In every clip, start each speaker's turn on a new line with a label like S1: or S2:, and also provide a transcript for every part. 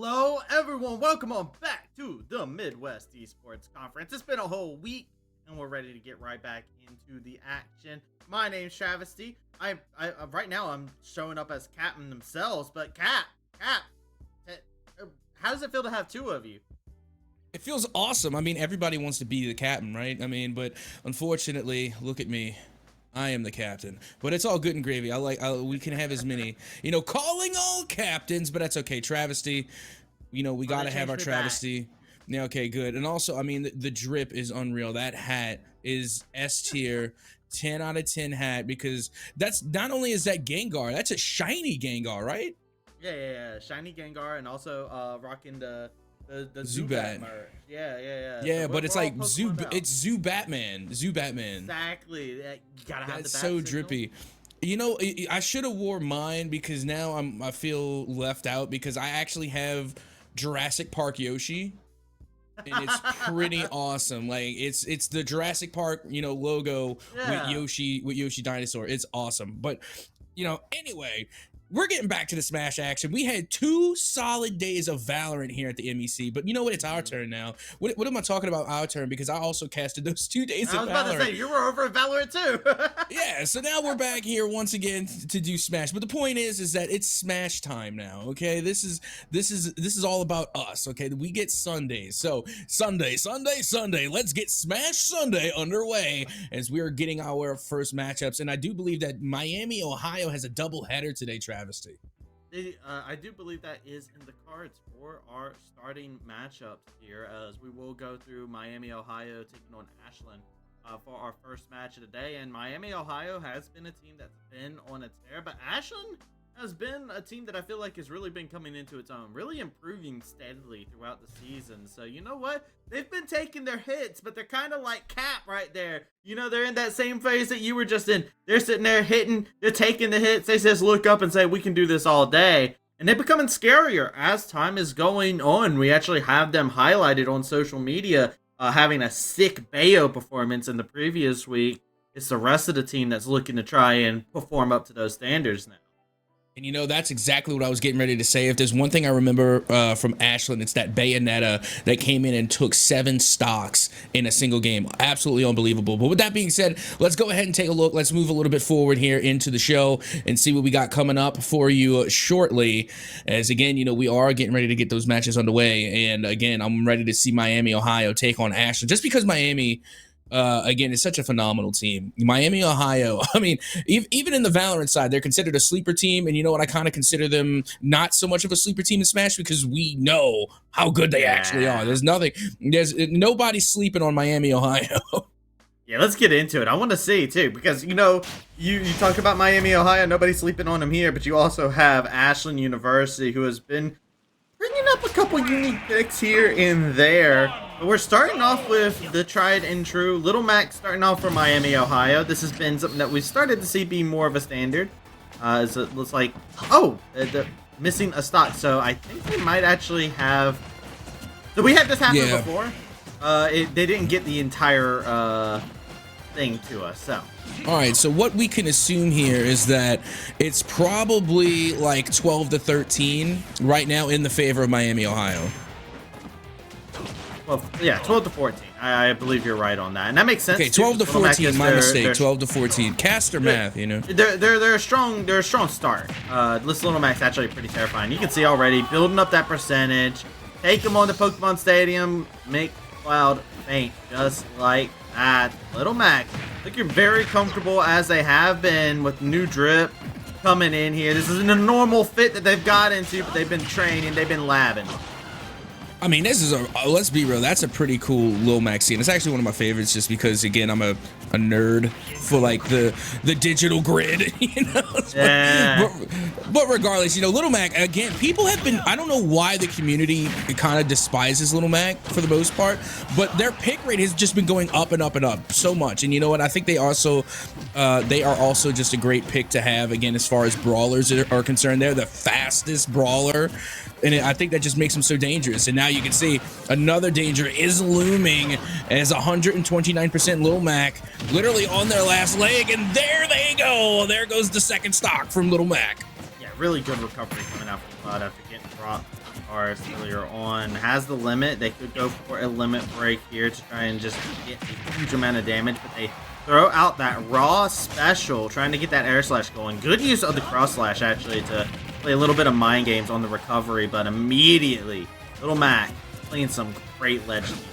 S1: Hello, everyone. Welcome on back to the Midwest Esports Conference. It's been a whole week, and we're ready to get right back into the action. My name's Travesty. I right now I'm showing up as Captain themselves, but Cap, how does it feel to have two of you?
S2: It feels awesome. I mean, everybody wants to be the captain, right? I mean, but unfortunately, look at me. I am the captain, but it's all good and gravy. We can have as many, calling all captains, but that's okay. Travesty, we gotta have our travesty. Yeah, okay, good. And also, I mean, the drip is unreal. That hat is S tier, 10 out of 10 hat, because that's not only is that Gengar, that's a shiny Gengar, right?
S1: Yeah. Shiny Gengar, and also rocking the
S2: Zubat
S1: merch. Yeah.
S2: Yeah,
S1: So
S2: but it's like
S1: it's
S2: Zoo Batman.
S1: Exactly. You gotta have
S2: That's
S1: the bat
S2: so
S1: signal.
S2: drippy. I should have wore mine because now I feel left out because I actually have Jurassic Park Yoshi. And it's pretty awesome. Like it's the Jurassic Park, logo with Yoshi Dinosaur. It's awesome. But anyway, we're getting back to the Smash action. We had 2 solid days of Valorant here at the MEC, but you know what? It's our turn now. What am I talking about? Our turn, because I also casted those 2 days of Valorant.
S1: I was about to say, you were over at Valorant too.
S2: Yeah, so now we're back here once again to do Smash. But the point is that it's Smash time now. Okay, this is all about us. Okay, we get Sundays. So Sunday. Let's get Smash Sunday underway as we are getting our first matchups. And I do believe that Miami, Ohio has a double header today, Travesty.
S1: I do believe that is in the cards for our starting matchups here, as we will go through Miami, Ohio taking on Ashland for our first match of the day. And Miami, Ohio has been a team that's been on its tear, but Ashland has been a team that I feel like has really been coming into its own, really improving steadily throughout the season. So you know what? They've been taking their hits, but they're kind of like Cap right there. They're in that same phase that you were just in. They're sitting there hitting, they're taking the hits. They just look up and say, we can do this all day. And they're becoming scarier as time is going on. We actually have them highlighted on social media, having a sick Bayo performance in the previous week. It's the rest of the team that's looking to try and perform up to those standards now.
S2: And that's exactly what I was getting ready to say. If there's one thing I remember from Ashland, it's that Bayonetta that came in and took 7 stocks in a single game. Absolutely unbelievable. But with that being said, let's go ahead and take a look. Let's move a little bit forward here into the show and see what we got coming up for you shortly. As again, we are getting ready to get those matches underway. And again, I'm ready to see Miami, Ohio take on Ashland, just because Miami, again, it's such a phenomenal team. Miami, Ohio, I mean, even in the Valorant side, they're considered a sleeper team. And you know what? I kind of consider them not so much of a sleeper team in Smash because we know how good they actually are. There's nobody sleeping on Miami, Ohio.
S1: Yeah, let's get into it. I want to see, too, because, you talk about Miami, Ohio, nobody's sleeping on them here, but you also have Ashland University, who has been bringing up a couple unique picks here and there. But we're starting off with the tried and true Little Mac starting off for Miami, Ohio. This has been something that we started to see be more of a standard. As it looks like, they're missing a stock. So I think they might actually have. So we had this happen before. They didn't get the entire thing to us. So.
S2: All right, so what we can assume here is that it's probably like 12 to 13 right now in the favor of Miami, Ohio.
S1: Well, yeah, 12 to 14. I believe you're right on that, and that makes sense.
S2: Okay, 12 to 14. My mistake. 12 to 14. Caster math,
S1: They're a strong. They're a strong start. This Little Mac's actually pretty terrifying. You can see already building up that percentage. Take them on to Pokemon Stadium. Make Cloud faint just like that. Little Mac looking very comfortable as they have been with new drip coming in here. This isn't a normal fit that they've got into, but they've been training. They've been labbing.
S2: I mean, this is let's be real, that's a pretty cool Lil Mac scene. It's actually one of my favorites just because, again, I'm a nerd for, like, the digital grid,
S1: Yeah.
S2: But regardless, Little Mac, again, people have been, I don't know why the community kind of despises Little Mac for the most part, but their pick rate has just been going up and up and up so much. And you know what? I think they are also just a great pick to have, again, as far as brawlers are concerned. They're the fastest brawler. And I think that just makes them so dangerous. And now you can see another danger is looming as 129% Lil Mac literally on their last leg. And there they go. There goes the second stock from Little Mac.
S1: Yeah, really good recovery coming out from Cloud after getting dropped cards earlier on. Has the limit. They could go for a limit break here to try and just get a huge amount of damage, but they throw out that raw special, trying to get that air slash going. Good use of the cross slash, actually, to play a little bit of mind games on the recovery, but immediately, Little Mac playing some great ledge defense.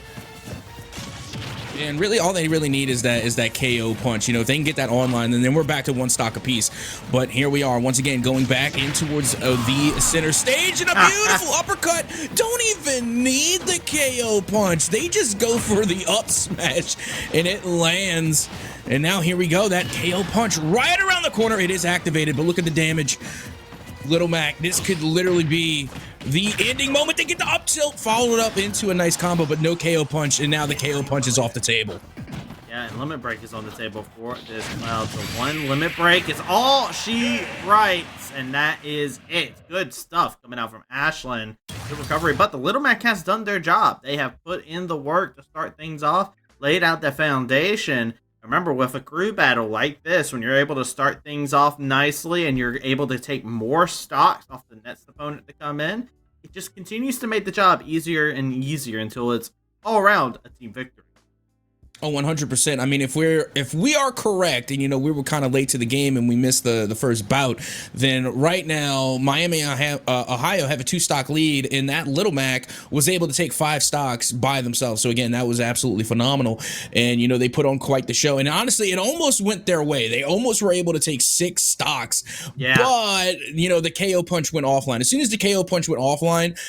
S2: And really, all they really need is that KO punch. You know, if they can get that online, then we're back to one stock apiece. But here we are, once again, going back in towards the center stage, and a beautiful uppercut. Don't even need the KO punch. They just go for the up smash, and it lands. And now here we go, that KO punch right around the corner. It is activated, but look at the damage. Little Mac, this could literally be the ending moment. They get the up tilt, followed up into a nice combo, but no KO punch, and now the KO punch is off the table.
S1: Yeah, and limit break is on the table for this Cloud. So one limit break is all she writes, and that is it. Good stuff coming out from Ashlyn. Good recovery, but the Little Mac has done their job. They have put in the work to start things off, laid out the foundation. Remember, with a crew battle like this, when you're able to start things off nicely and you're able to take more stocks off the next opponent to come in, it just continues to make the job easier and easier until it's all around a team victory.
S2: Oh, 100%. I mean, if we are correct, and you know we were kind of late to the game and we missed the first bout, then right now Miami Ohio have a 2-stock lead, and that Little Mac was able to take 5 stocks by themselves. So again, that was absolutely phenomenal, and you know they put on quite the show. And honestly, it almost went their way. They almost were able to take 6 stocks,
S1: yeah.
S2: But you know the KO punch went offline. As soon as the KO punch went offline,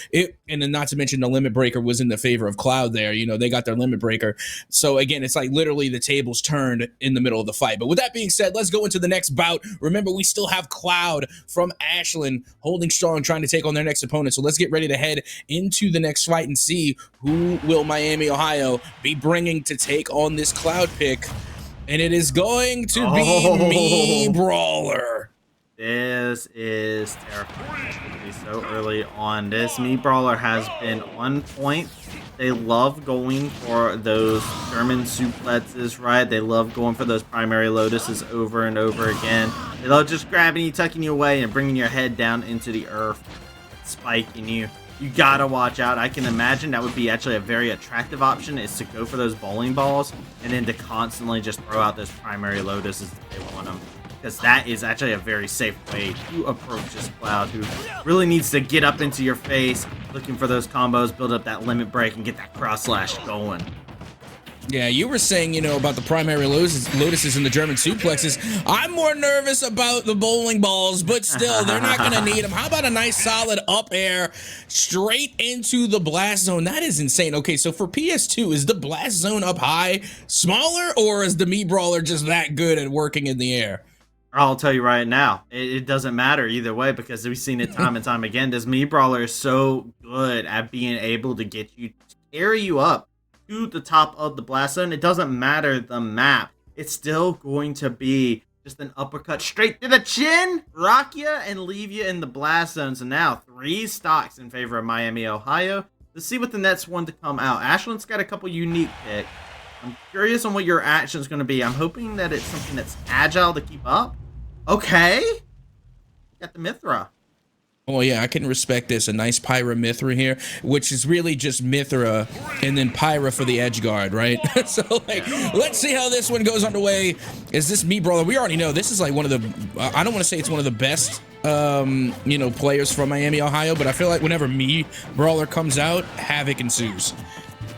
S2: and then not to mention the limit breaker was in the favor of Cloud. There, you know they got their limit breaker. So again, it's like literally the tables turned in the middle of the fight. But with that being said, let's go into the next bout. Remember, we still have Cloud from Ashlyn holding strong, trying to take on their next opponent. So let's get ready to head into the next fight and see who will Miami Ohio be bringing to take on this Cloud pick. And it is going to be Me Brawler.
S1: This is terrifying. So early on, this Me Brawler has been on point. They love going for those German suplexes, right? They love going for those primary lotuses over and over again. They love just grabbing you, tucking you away, and bringing your head down into the earth, spiking you. You gotta watch out. I can imagine that would be actually a very attractive option, is to go for those bowling balls and then to constantly just throw out those primary lotuses if they want them. Because that is actually a very safe way to approach this Cloud, who really needs to get up into your face, looking for those combos, build up that limit break, and get that cross slash going.
S2: Yeah, you were saying, you know, about the primary lotuses and the German suplexes. I'm more nervous about the bowling balls, but still, they're not going to need them. How about a nice solid up air straight into the blast zone? That is insane. Okay, so for PS2, is the blast zone up high smaller, or is the Me Brawler just that good at working in the air?
S1: I'll tell you right now, it doesn't matter either way, because we've seen it time and time again. This Me Brawler is so good at being able to get you, carry you up to the top of the blast zone. It doesn't matter the map. It's still going to be just an uppercut straight to the chin, rock you, and leave you in the blast zone. So now 3 stocks in favor of Miami, Ohio. Let's see what the next one to come out. Ashlyn's got a couple unique picks. I'm curious on what your action is going to be. I'm hoping that it's something that's agile to keep up. Okay. Got the Mithra.
S2: Oh, yeah, I can respect this. A nice Pyra Mithra here, which is really just Mithra and then Pyra for the edge guard, right? So, like, let's see how this one goes underway. Is this Me Brawler? We already know this is like one of the, I don't want to say it's one of the best, you know, players from Miami, Ohio, but I feel like whenever Me Brawler comes out, havoc ensues.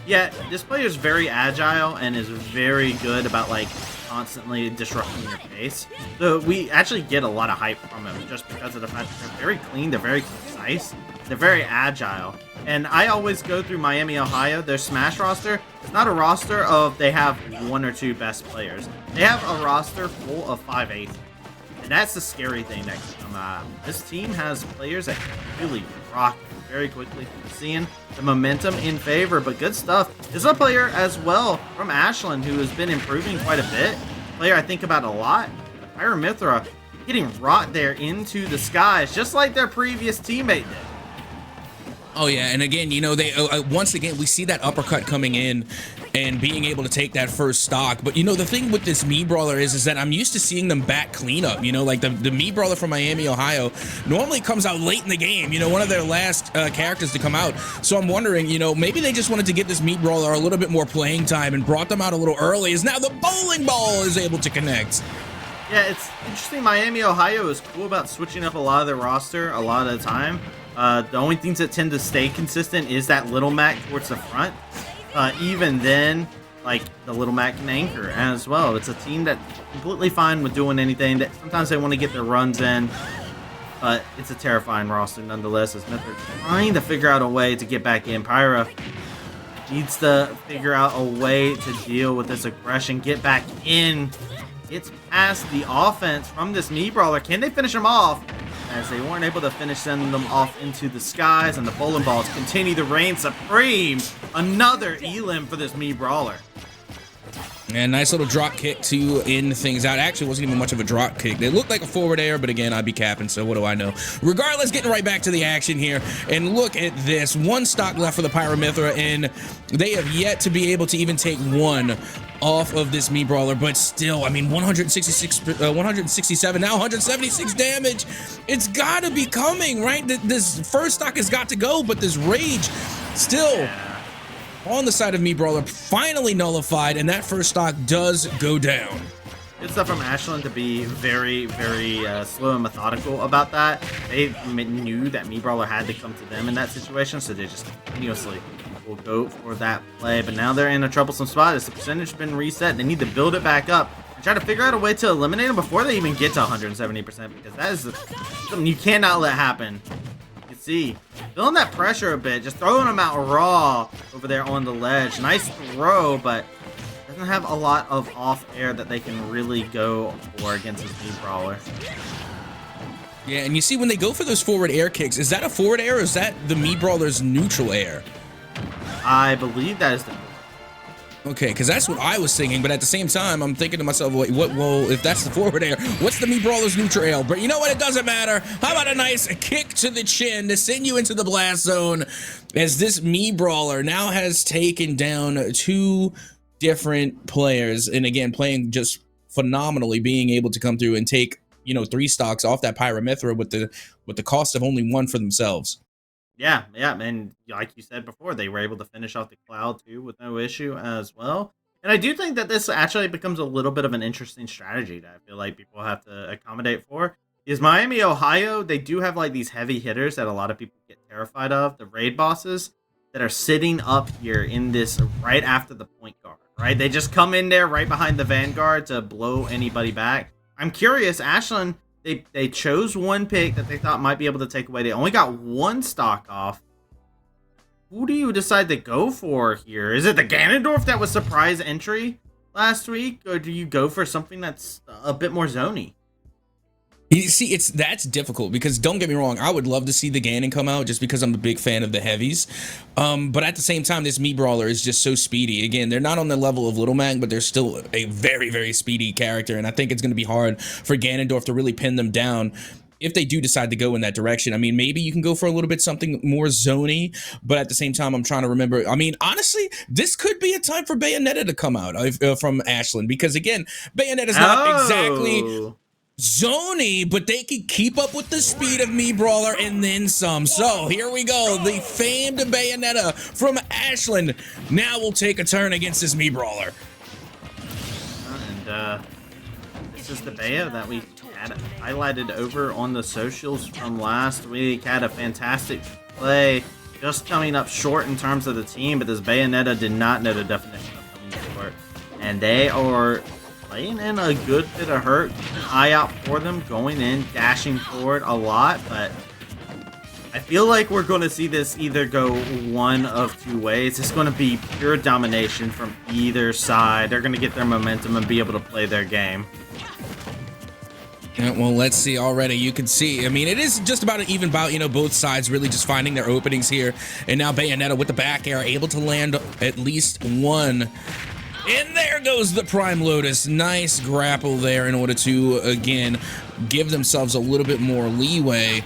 S1: Yeah, this player is very agile and is very good about, like, constantly disrupting your pace. So we actually get a lot of hype from him just because of the fact that they're very clean, they're very concise, they're very agile. And I always go through Miami, Ohio, their Smash roster. It's not a roster of they have 1 or 2 best players. They have a roster full of 5/8. And that's the scary thing that can come out. This team has players that can really rock very quickly. Seeing the momentum in favor, but good stuff. There's a player as well from Ashlyn who has been improving quite a bit. Player I think about a lot. Pyra Mithra getting rocked there into the skies, just like their previous teammate did.
S2: Oh yeah, and again, you know, they once again we see that uppercut coming in, and being able to take that first stock. But you know, the thing with this Mii Brawler is that I'm used to seeing them back cleanup. You know, like the Mii Brawler from Miami, Ohio normally comes out late in the game, you know, one of their last characters to come out. So I'm wondering, you know, maybe they just wanted to give this Mii Brawler a little bit more playing time and brought them out a little early, as now the bowling ball is able to connect.
S1: Yeah, it's interesting. Miami, Ohio is cool about switching up a lot of their roster a lot of the time. The only things that tend to stay consistent is that Little Mac towards the front. Even then, like, the Little Mac can anchor as well. It's a team that's completely fine with doing anything. That sometimes they want to get their runs in, but it's a terrifying roster nonetheless, as Myth are trying to figure out a way to get back in. Pyra needs to figure out a way to deal with this aggression, get back in. It's past the offense from this Mii Brawler. Can they finish him off? As they weren't able to finish, sending them off into the skies, and the bowling balls continue to reign supreme. Another elim for this Mii Brawler.
S2: And nice little drop kick to end things out. Actually, it wasn't even much of a drop kick. It looked like a forward air, but again, I'd be capping, so what do I know? Regardless, getting right back to the action here. And look at this. One stock left for the Pyramithra, and they have yet to be able to even take one off of this Mii Brawler, but still, I mean, 167, now 176 damage. It's got to be coming, right? This first stock has got to go, but this rage still on the side of Mii Brawler, finally nullified, and that first stock does go down.
S1: Good stuff from Ashlyn to be very, very slow and methodical about that. They knew that Mii Brawler had to come to them in that situation, so they just continuously will go for that play. But now they're in a troublesome spot as the percentage has been reset. They need to build it back up and try to figure out a way to eliminate them before they even get to 170%, because that is something you cannot let happen. See, feeling that pressure a bit, just throwing them out raw over there on the ledge. Nice throw, but doesn't have a lot of off air that they can really go for against this Mii Brawler.
S2: Yeah, and you see when they go for those forward air kicks, is that a forward air or is that the Mii Brawler's neutral air?
S1: I believe that is the...
S2: Okay, because that's what I was thinking, but at the same time, I'm thinking to myself, wait, what? Well, if that's the forward air, what's the Mii Brawler's neutral air? But you know what? It doesn't matter. How about a nice kick to the chin to send you into the blast zone, as this Mii Brawler now has taken down two different players, and again, playing just phenomenally, being able to come through and take, you know, 3 stocks off that Pyramithra with the cost of only 1 for themselves.
S1: Yeah, and like you said before, they were able to finish off the Cloud too with no issue as well. And I do think that this actually becomes a little bit of an interesting strategy that I feel like people have to accommodate for. Is Miami, Ohio, they do have like these heavy hitters that a lot of people get terrified of, the raid bosses that are sitting up here in this right after the point guard, right? They just come in there right behind the Vanguard to blow anybody back. I'm curious, Ashlyn, they chose one pick that they thought might be able to take away. They only got 1 stock off. Who do you decide to go for here? Is it the Ganondorf that was surprise entry last week? Or do you go for something that's a bit more zony?
S2: You see, that's difficult, because don't get me wrong, I would love to see the Ganon come out just because I'm a big fan of the heavies. But at the same time, this Mii Brawler is just so speedy. Again, they're not on the level of Little Mac, but they're still a very, very speedy character. And I think it's going to be hard for Ganondorf to really pin them down if they do decide to go in that direction. I mean, maybe you can go for a little bit something more zony, but at the same time, I'm trying to remember. I mean, honestly, this could be a time for Bayonetta to come out from Ashlyn, because again, Bayonetta's not exactly zony, but they can keep up with the speed of Mii Brawler and then some. So here we go. The famed Bayonetta from Ashlyn now will take a turn against this Mii Brawler.
S1: And this is the Bayo that we had highlighted over on the socials from last week. Had a fantastic play, just coming up short in terms of the team, but this Bayonetta did not know the definition of coming short. And they are laying in a good bit of hurt. Keep an eye out for them, going in, dashing forward a lot, but I feel like we're going to see this either go one of 2 ways. It's going to be pure domination from either side. They're going to get their momentum and be able to play their game.
S2: Yeah, well, let's see already. You can see, I mean, it is just about an even bout, you know, both sides really just finding their openings here. And now Bayonetta with the back air, able to land at least 1. And there goes the Prime Lotus. Nice grapple there in order to, again, give themselves a little bit more leeway.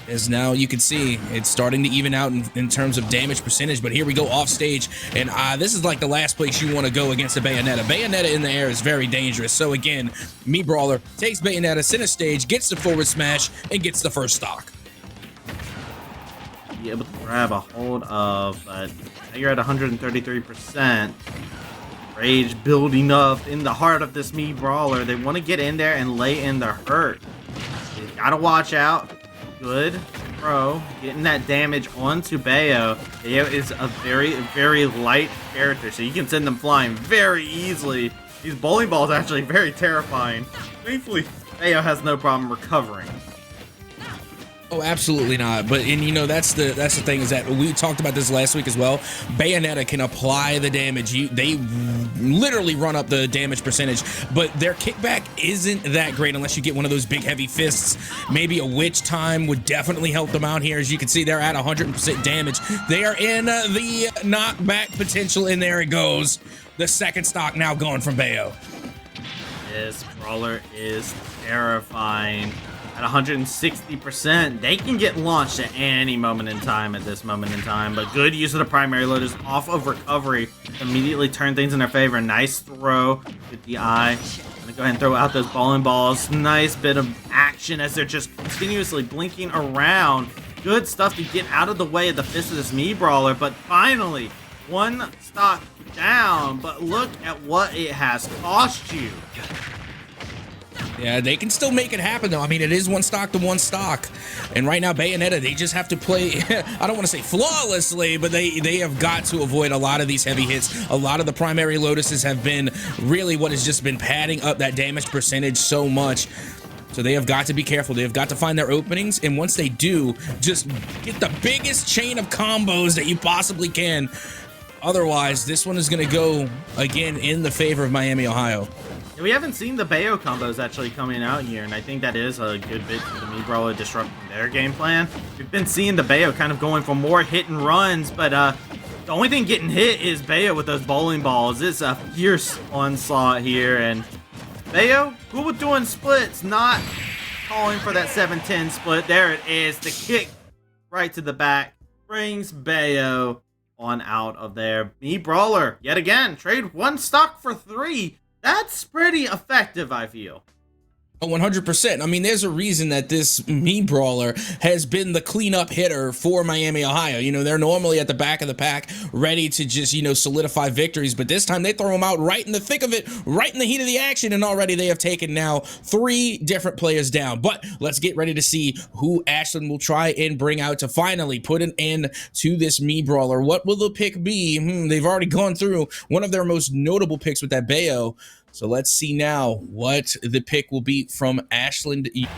S2: As now you can see it's starting to even out in terms of damage percentage, but here we go off stage, and this is like the last place you want to go against a Bayonetta. Bayonetta in the air is very dangerous. So again, Me Brawler takes Bayonetta center stage, gets the forward smash, and gets the first stock.
S1: Be able to grab a hold of, but now you're at 133%. Rage building up in the heart of this Me Brawler. They want to get in there and lay in the hurt. You gotta watch out. Good throw, getting that damage onto Bayo. Bayo is a very, very light character, so you can send them flying very easily. These bowling balls are actually very terrifying. Thankfully, Bayo has no problem recovering.
S2: Oh, absolutely not. But and you know that's the thing, is that we talked about this last week as well. Bayonetta can apply the damage. They literally run up the damage percentage, but their kickback isn't that great unless you get one of those big heavy fists. Maybe a witch time would definitely help them out here. As you can see, they're at 100% damage. They are in the knockback potential, and there it goes. The second stock now going from Bayo.
S1: This Brawler is terrifying. At 160%, they can get launched at any moment in time at this moment in time, but good use of the primary loaders off of recovery to immediately turn things in their favor. Nice throw with the eye. Gonna go ahead and throw out those bowling balls. Nice bit of action as they're just continuously blinking around. Good stuff to get out of the way of the fist of this Me Brawler, but finally, one stock down, but look at what it has cost you.
S2: Yeah, they can still make it happen, though. I mean, it is one stock to one stock. And right now, Bayonetta, they just have to play, I don't want to say flawlessly, but they have got to avoid a lot of these heavy hits. A lot of the primary Lotuses have been really what has just been padding up that damage percentage so much. So they have got to be careful. They have got to find their openings. And once they do, just get the biggest chain of combos that you possibly can. Otherwise, this one is going to go, again, in the favor of Miami, Ohio.
S1: Yeah, we haven't seen the Bayo combos actually coming out here, and I think that is a good bit for the Me Brawler disrupting their game plan. We've been seeing the Bayo kind of going for more hit and runs, but the only thing getting hit is Bayo with those bowling balls. It's a fierce onslaught here, and Bayo, cool with doing splits, not calling for that 7-10 split. There it is, the kick right to the back brings Bayo on out of there. Me Brawler, yet again, trade one stock for 3. That's pretty effective, I feel.
S2: 100%. I mean, there's a reason that this Me Brawler has been the cleanup hitter for Miami, Ohio. You know, they're normally at the back of the pack, ready to just, you know, solidify victories. But this time they throw them out right in the thick of it, right in the heat of the action. And already they have taken now 3 different players down. But let's get ready to see who Ashlyn will try and bring out to finally put an end to this Me Brawler. What will the pick be? They've already gone through one of their most notable picks with that Bayo. So let's see now what the pick will be from Ashland.
S1: You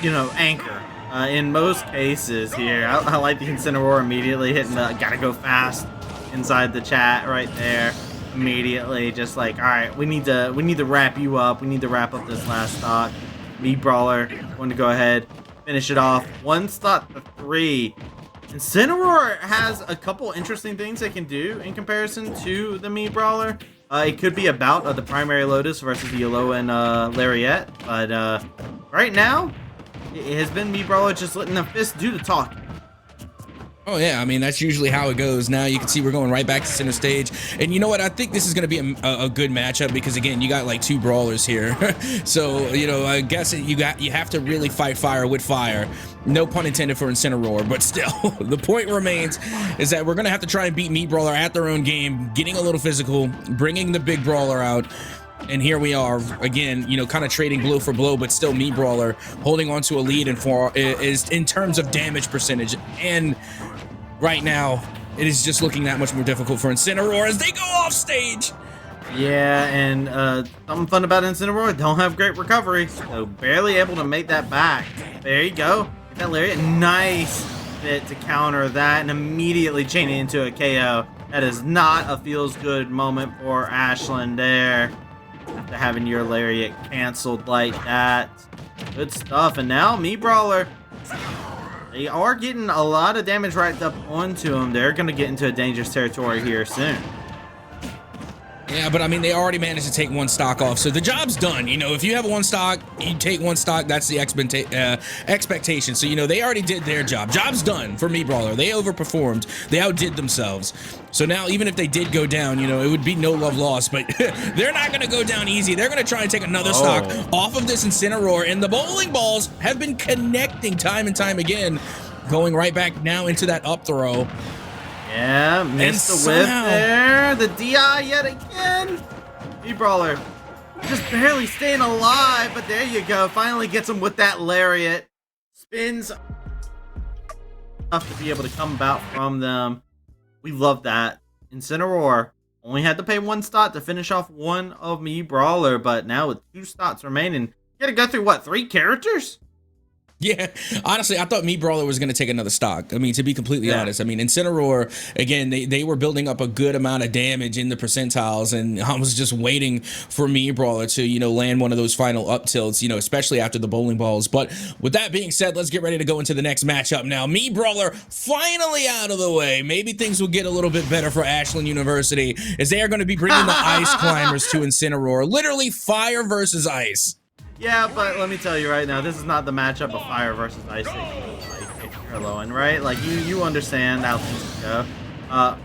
S1: know, anchor. In most cases here, I like the Incineroar immediately hitting the gotta go fast inside the chat right there. Immediately, just like, all right, we need to wrap you up. We need to wrap up this last stock. Me Brawler going to go ahead, finish it off. 1 stock to 3. Incineroar has a couple interesting things they can do in comparison to the Me Brawler. It could be about the primary Lotus versus the Yellow and Lariat, but right now, it has been Me Brawler just letting the fist do the talking.
S2: Oh, yeah. I mean, that's usually how it goes. Now you can see we're going right back to center stage. And you know what? I think this is going to be a good matchup because, again, you got like 2 brawlers here. So, you know, I guess you have to really fight fire with fire. No pun intended for Incineroar, but still, the point remains is that we're going to have to try and beat Me Brawler at their own game, getting a little physical, bringing the big brawler out. And here we are again, you know, kind of trading blow for blow, but still Me Brawler holding on to a lead is in terms of damage percentage. And right now, it is just looking that much more difficult for Incineroar as they go off stage.
S1: Yeah, and something fun about Incineroar, don't have great recovery, so barely able to make that back. There you go. Get that Lariat. Nice bit to counter that and immediately chain it into a KO. That is not a feels good moment for Ashland there. After having your Lariat canceled like that. Good stuff. And now Me Brawler They are getting a lot of damage right up onto them. They're going to get into a dangerous territory here soon.
S2: Yeah, but I mean, they already managed to take one stock off, so the job's done. You know, if you have one stock, you take one stock, that's the expectation. So, you know, they already did their job. Job's done for Me Brawler. They overperformed. They outdid themselves. So now, even if they did go down, you know, it would be no love lost, but they're not going to go down easy. They're going to try and take another stock off of this Incineroar, and the bowling balls have been connecting time and time again, going right back now into that up throw.
S1: Yeah, missed the whip there. The DI yet again. Me-Brawler just barely staying alive, but there you go. Finally gets him with that lariat. Spins enough to be able to come about from them. We love that. Incineroar only had to pay one stock to finish off one of Me-Brawler, but now with 2 stocks remaining, you gotta go through, what, 3 characters?
S2: Yeah, honestly, I thought Me Brawler was going to take another stock. I mean, to be completely honest, I mean, Incineroar, again, they were building up a good amount of damage in the percentiles, and I was just waiting for Me Brawler to, you know, land one of those final up tilts, you know, especially after the bowling balls. But with that being said, let's get ready to go into the next matchup now. Me Brawler finally out of the way. Maybe things will get a little bit better for Ashland University, as they are going to be bringing the Ice Climbers to Incineroar. Literally fire versus ice.
S1: Yeah, but let me tell you right now, this is not the matchup of fire versus ice. Like, if you're low end, right? Like, you understand how things go.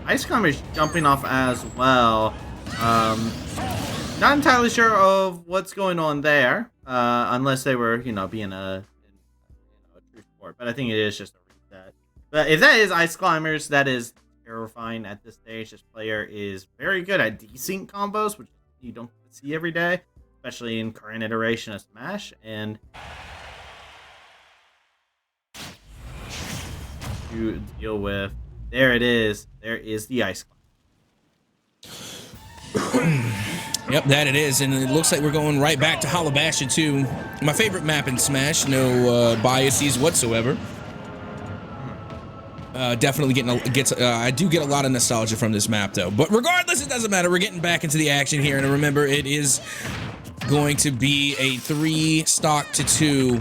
S1: Ice Climbers jumping off as well. Not entirely sure of what's going on there, unless they were, you know, being a true sport. But I think it is just a reset. But if that is Ice Climbers, that is terrifying at this stage. This player is very good at desync combos, which you don't see every day, especially in current iteration of Smash, and to deal with. There it is. There is the Ice Climb.
S2: Yep, that it is, and it looks like we're going right back to Halabasha 2. My favorite map in Smash, no biases whatsoever. Definitely I do get a lot of nostalgia from this map, though. But regardless, it doesn't matter. We're getting back into the action here, and remember, it is going to be a 3 stock to 2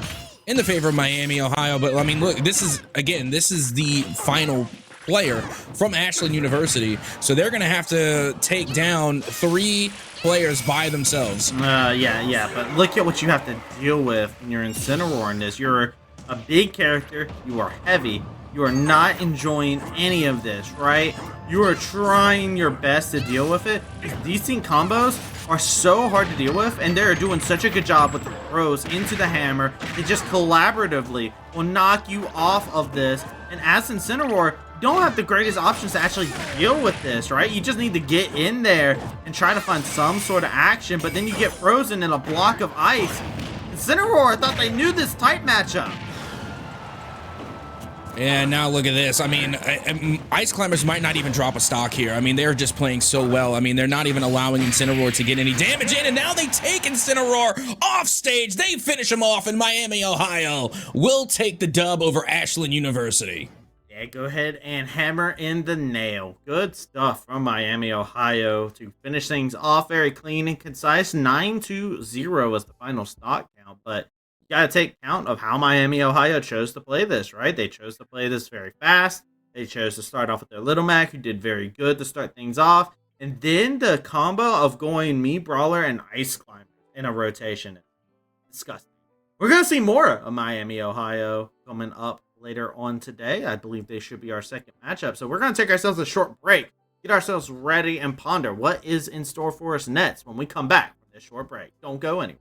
S2: in the favor of Miami, Ohio. But I mean, look, this is the final player from Ashland University, so they're gonna have to take down 3 players by themselves.
S1: Yeah, but look at what you have to deal with when you're Incineroar in this. You're a big character, you are heavy, you are not enjoying any of this, right? You are trying your best to deal with it. These team combos are so hard to deal with, and they're doing such a good job with the throws into the hammer. They just collaboratively will knock you off of this. And as Incineroar, you don't have the greatest options to actually deal with this, right? You just need to get in there and try to find some sort of action, but then you get frozen in a block of ice. Incineroar, I thought they knew this type matchup.
S2: And now look at this. I mean, Ice Climbers might not even drop a stock here. I mean, they're just playing so well. I mean, they're not even allowing Incineroar to get any damage in, and now they take Incineroar off stage. They finish him off, and Miami, Ohio will take the dub over Ashland University.
S1: Yeah, go ahead and hammer in the nail. Good stuff from Miami, Ohio to finish things off very clean and concise. 9-0 was the final stock count, but you got to take count of how Miami, Ohio chose to play this, right? They chose to play this very fast. They chose to start off with their Little Mac, who did very good to start things off. And then the combo of going Me Brawler and Ice Climber in a rotation. Disgusting. We're going to see more of Miami, Ohio coming up later on today. I believe they should be our second matchup. So we're going to take ourselves a short break, get ourselves ready, and ponder what is in store for us next when we come back from this short break. Don't go anywhere.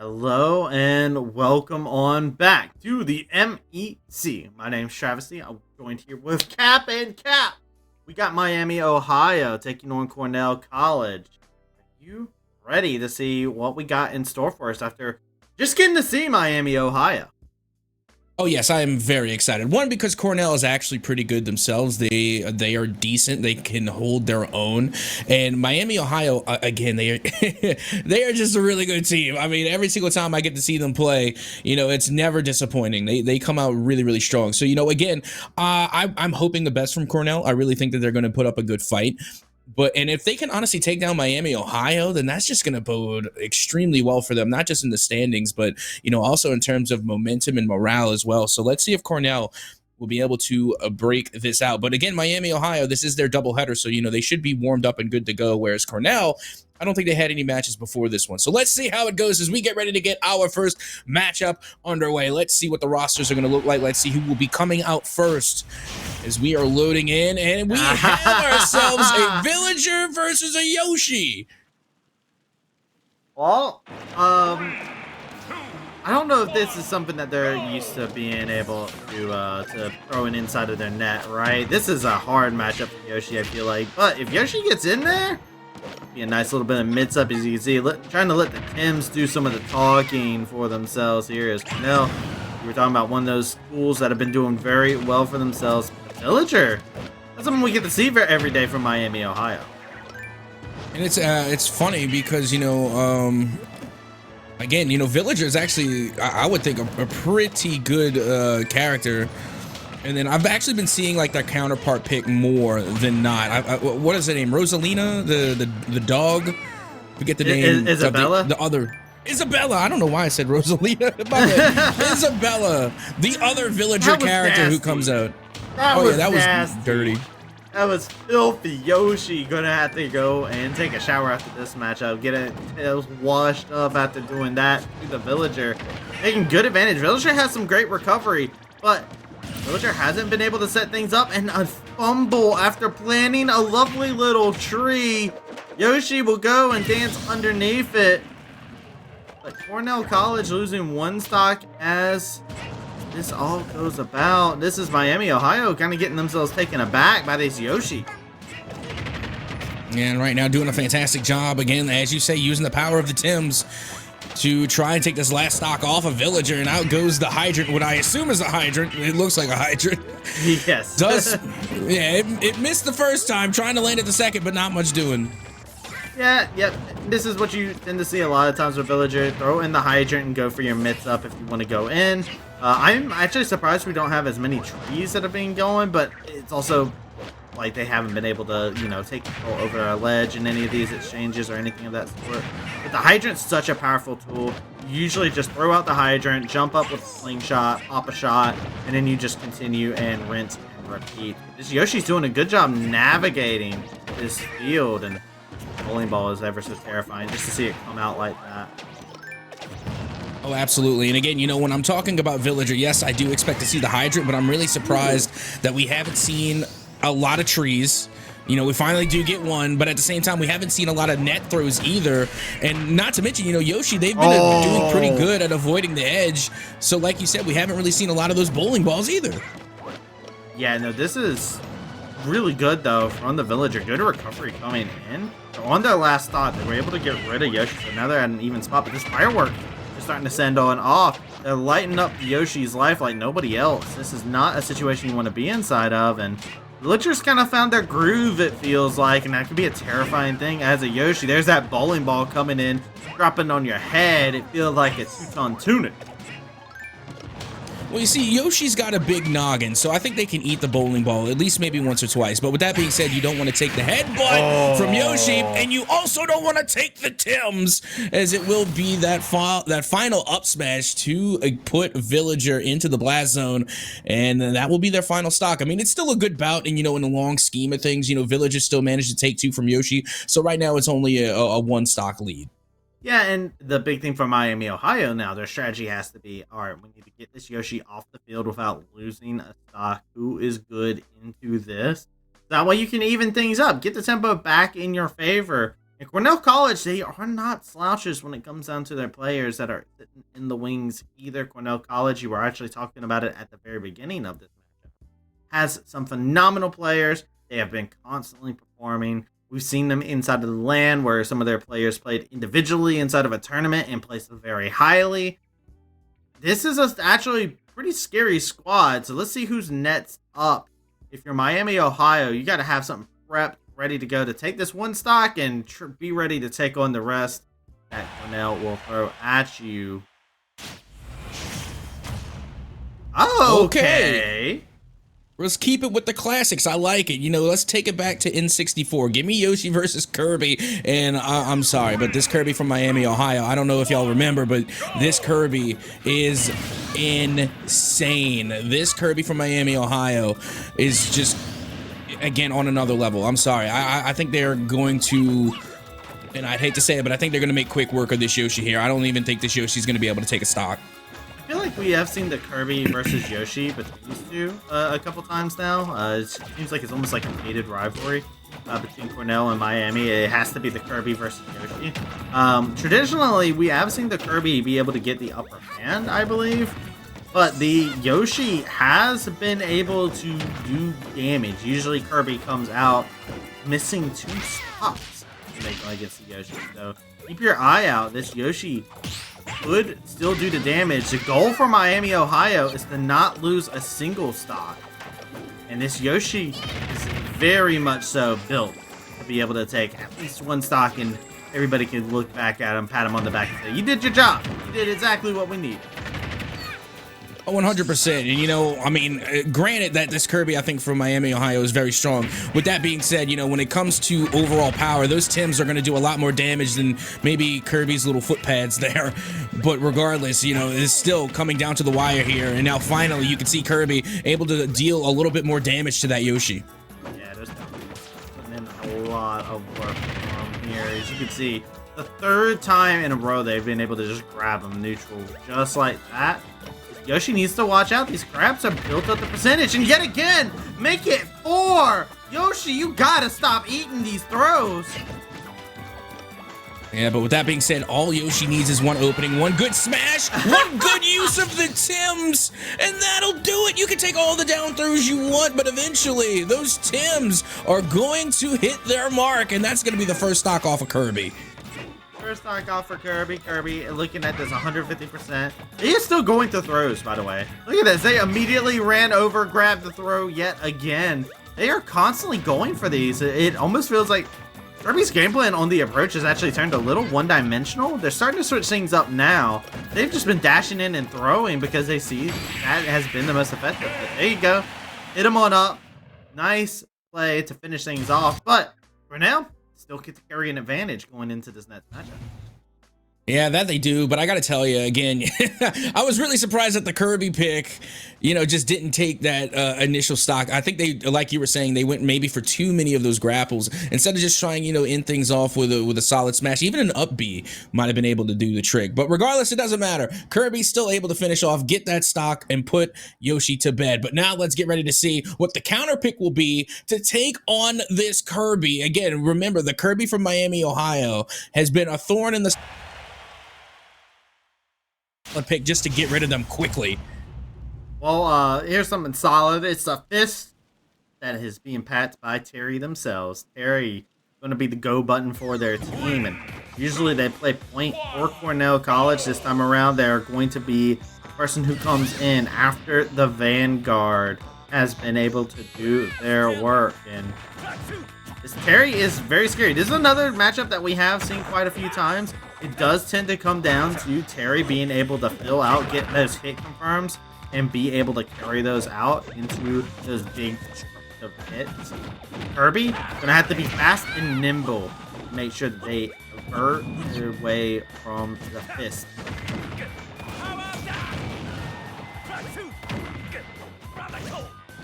S1: Hello and welcome on back to the MEC. My name's Travesty. I'm joined here with Cap and Cap. We got Miami, Ohio taking on Cornell College. Are you ready to see what we got in store for us after just getting to see Miami, Ohio?
S2: Oh yes, I am very excited. One, because Cornell is actually pretty good themselves. They are decent. They can hold their own. And Miami, Ohio, again, they are they are just a really good team. I mean, every single time I get to see them play, it's never disappointing. They come out really, really strong. So again, I'm hoping the best from Cornell. I really think that they're going to put up a good fight. And if they can honestly take down Miami, Ohio, then that's just going to bode extremely well for them, not just in the standings, but, also in terms of momentum and morale as well. So let's see if Cornell will be able to break this out. But again, Miami, Ohio, this is their doubleheader. So, they should be warmed up and good to go. Whereas Cornell, I don't think they had any matches before this one. So let's see how it goes as we get ready to get our first matchup underway. Let's see what the rosters are going to look like. Let's see who will be coming out first as we are loading in. And we have ourselves a Villager versus a Yoshi.
S1: Well, I don't know if this is something that they're used to being able to throw in inside of their net, right? This is a hard matchup for Yoshi, I feel like. But if Yoshi gets in there, be a nice little bit of mix-up, as you can see. Trying to let the Tims do some of the talking for themselves here as Cornell. We were talking about one of those schools that have been doing very well for themselves. Villager. That's something we get to see every day from Miami, Ohio.
S2: And it's funny because, again, Villager is actually, I would think, a pretty good character. And then I've actually been seeing like their counterpart pick more than not. What is the name? Rosalina, the dog. Forget the name.
S1: Isabella.
S2: The other Isabella. I don't know why I said Rosalina. Isabella, the other Villager character
S1: nasty.
S2: Who comes out.
S1: That was
S2: dirty.
S1: That was filthy. Yoshi gonna have to go and take a shower after this matchup. Get it washed up after doing that to the Villager. Taking good advantage. Villager has some great recovery, but Villager hasn't been able to set things up, and a fumble after planting a lovely little tree. Yoshi will go and dance underneath it. But Cornell College losing one stock as this all goes about. This is Miami, Ohio, kind of getting themselves taken aback by this Yoshi.
S2: And right now doing a fantastic job, again, as you say, using the power of the Tims to try and take this last stock off of Villager, and out goes the hydrant, what I assume is a hydrant. It looks like a hydrant.
S1: Yes.
S2: It missed the first time, trying to land it the second, but not much doing.
S1: Yeah, yep. This is what you tend to see a lot of times with Villager. Throw in the hydrant and go for your mix up if you want to go in. I'm actually surprised we don't have as many trees that have been going, but it's also like they haven't been able to, take control over our ledge in any of these exchanges or anything of that sort. But the hydrant's such a powerful tool. You usually just throw out the hydrant, jump up with a slingshot, pop a shot, and then you just continue and rinse and repeat. This Yoshi's doing a good job navigating this field, and the bowling ball is ever so terrifying just to see it come out like that.
S2: Oh, absolutely. And again, when I'm talking about Villager, yes, I do expect to see the hydrant, but I'm really surprised that we haven't seen a lot of trees. We finally do get one, but at the same time, we haven't seen a lot of net throws either. And not to mention, Yoshi, they've been doing pretty good at avoiding the edge. So like you said, we haven't really seen a lot of those bowling balls either.
S1: Yeah, no, this is really good, though, from the Villager. Good recovery coming in. So on their last thought, they were able to get rid of Yoshi, so now they're at an even spot. But this firework is starting to send on off. They're lighting up Yoshi's life like nobody else. This is not a situation you want to be inside of, and Villagers kind of found their groove, it feels like, and that could be a terrifying thing as a Yoshi. There's that bowling ball coming in, dropping on your head. It feels like a two-ton tunic.
S2: Well, you see, Yoshi's got a big noggin, so I think they can eat the bowling ball at least maybe once or twice. But with that being said, you don't want to take the headbutt from Yoshi, and you also don't want to take the Tims, as it will be that final up smash to put Villager into the blast zone, and that will be their final stock. I mean, it's still a good bout, and in the long scheme of things, Villager still managed to take two from Yoshi, so right now it's only a one stock lead.
S1: Yeah, and the big thing for Miami, Ohio now, their strategy has to be, all right, we need to get this Yoshi off the field without losing a stock. Who is good into this? That way you can even things up. Get the tempo back in your favor And Cornell College, they are not slouches when it comes down to their players that are sitting in the wings either. Cornell College, you were actually talking about it at the very beginning of this matchup, has some phenomenal players. They have been constantly performing. We've seen them inside of the LAN where some of their players played individually inside of a tournament and placed very highly. This is actually pretty scary squad. So let's see who's next up. If you're Miami, Ohio, you got to have something prepped, ready to go to take this one stock and be ready to take on the rest that Cornell will throw at you. Oh, okay.
S2: Let's keep it with the classics. I like it. You know, let's take it back to N64. Give me Yoshi versus Kirby. And I'm sorry, but this Kirby from Miami, Ohio, I don't know if y'all remember, but this Kirby is insane. This Kirby from Miami, Ohio is just, again, on another level. I'm sorry. I think they're going to, and I'd hate to say it, but I think they're going to make quick work of this Yoshi here. I don't even think this Yoshi's going to be able to take a stock.
S1: I feel like we have seen the Kirby versus Yoshi between these two a couple times now. It seems like it's almost like a hated rivalry between Cornell and Miami. It has to be the Kirby versus Yoshi. Traditionally, we have seen the Kirby be able to get the upper hand, I believe. But the Yoshi has been able to do damage. Usually Kirby comes out missing 2 stops to make one against the Yoshi. So keep your eye out. This Yoshi could still do the damage. The goal for Miami, Ohio is to not lose a single stock. And this Yoshi is very much so built to be able to take at least 1 stock and everybody can look back at him, pat him on the back and say, you did your job. You did exactly what we needed.
S2: 100%. And, you know, I mean, granted that this Kirby, I think, from Miami, Ohio is very strong. With that being said, you know, when it comes to overall power, those Tims are going to do a lot more damage than maybe Kirby's little foot pads there. But regardless, you know, it's still coming down to the wire here. And now finally you can see Kirby able to deal a little bit more damage to that Yoshi.
S1: Yeah, there's putting in a lot of work from here. As you can see, the 3rd time in a row they've been able to just grab him neutral just like that. Yoshi needs to watch out. These crabs have built up the percentage, and yet again, make it 4. Yoshi, you gotta stop eating these throws.
S2: Yeah, but with that being said, all Yoshi needs is 1 opening, 1 good smash, 1 good use of the Tims, and that'll do it. You can take all the down throws you want, but eventually those Tims are going to hit their mark, and that's going to be the first stock off of Kirby.
S1: First stock off for Kirby. Kirby looking at this 150%. He is still going to throws, by the way. Look at this. They immediately ran over, grabbed the throw yet again. They are constantly going for these. It almost feels like Kirby's game plan on the approach has actually turned a little one-dimensional. They're starting to switch things up now. They've just been dashing in and throwing because they see that has been the most effective. But there you go. Hit them on up. Nice play to finish things off. But for now, still get to carry an advantage going into this next matchup.
S2: Yeah, that they do, but I gotta tell you, again, I was really surprised that the Kirby pick, you know, just didn't take that initial stock. I think they, like you were saying, they went maybe for too many of those grapples. Instead of just trying, you know, end things off with a solid smash, even an up B might have been able to do the trick. But regardless, it doesn't matter. Kirby's still able to finish off, get that stock, and put Yoshi to bed. But now let's get ready to see what the counter pick will be to take on this Kirby. Again, remember, the Kirby from Miami, Ohio has been a thorn in the pick just to get rid of them quickly.
S1: Well, here's something solid. It's a fist that is being packed by Terry themselves. Terry going to be the go button for their team, and usually they play point for Cornell College. This time around, they're going to be the person who comes in after the Vanguard has been able to do their work. And this Terry is very scary. This is another matchup that we have seen quite a few times. It does tend to come down to Terry being able to fill out, get those hit confirms, and be able to carry those out into those big destructive hits. Kirby gonna have to be fast and nimble to make sure that they avert their way from the fist.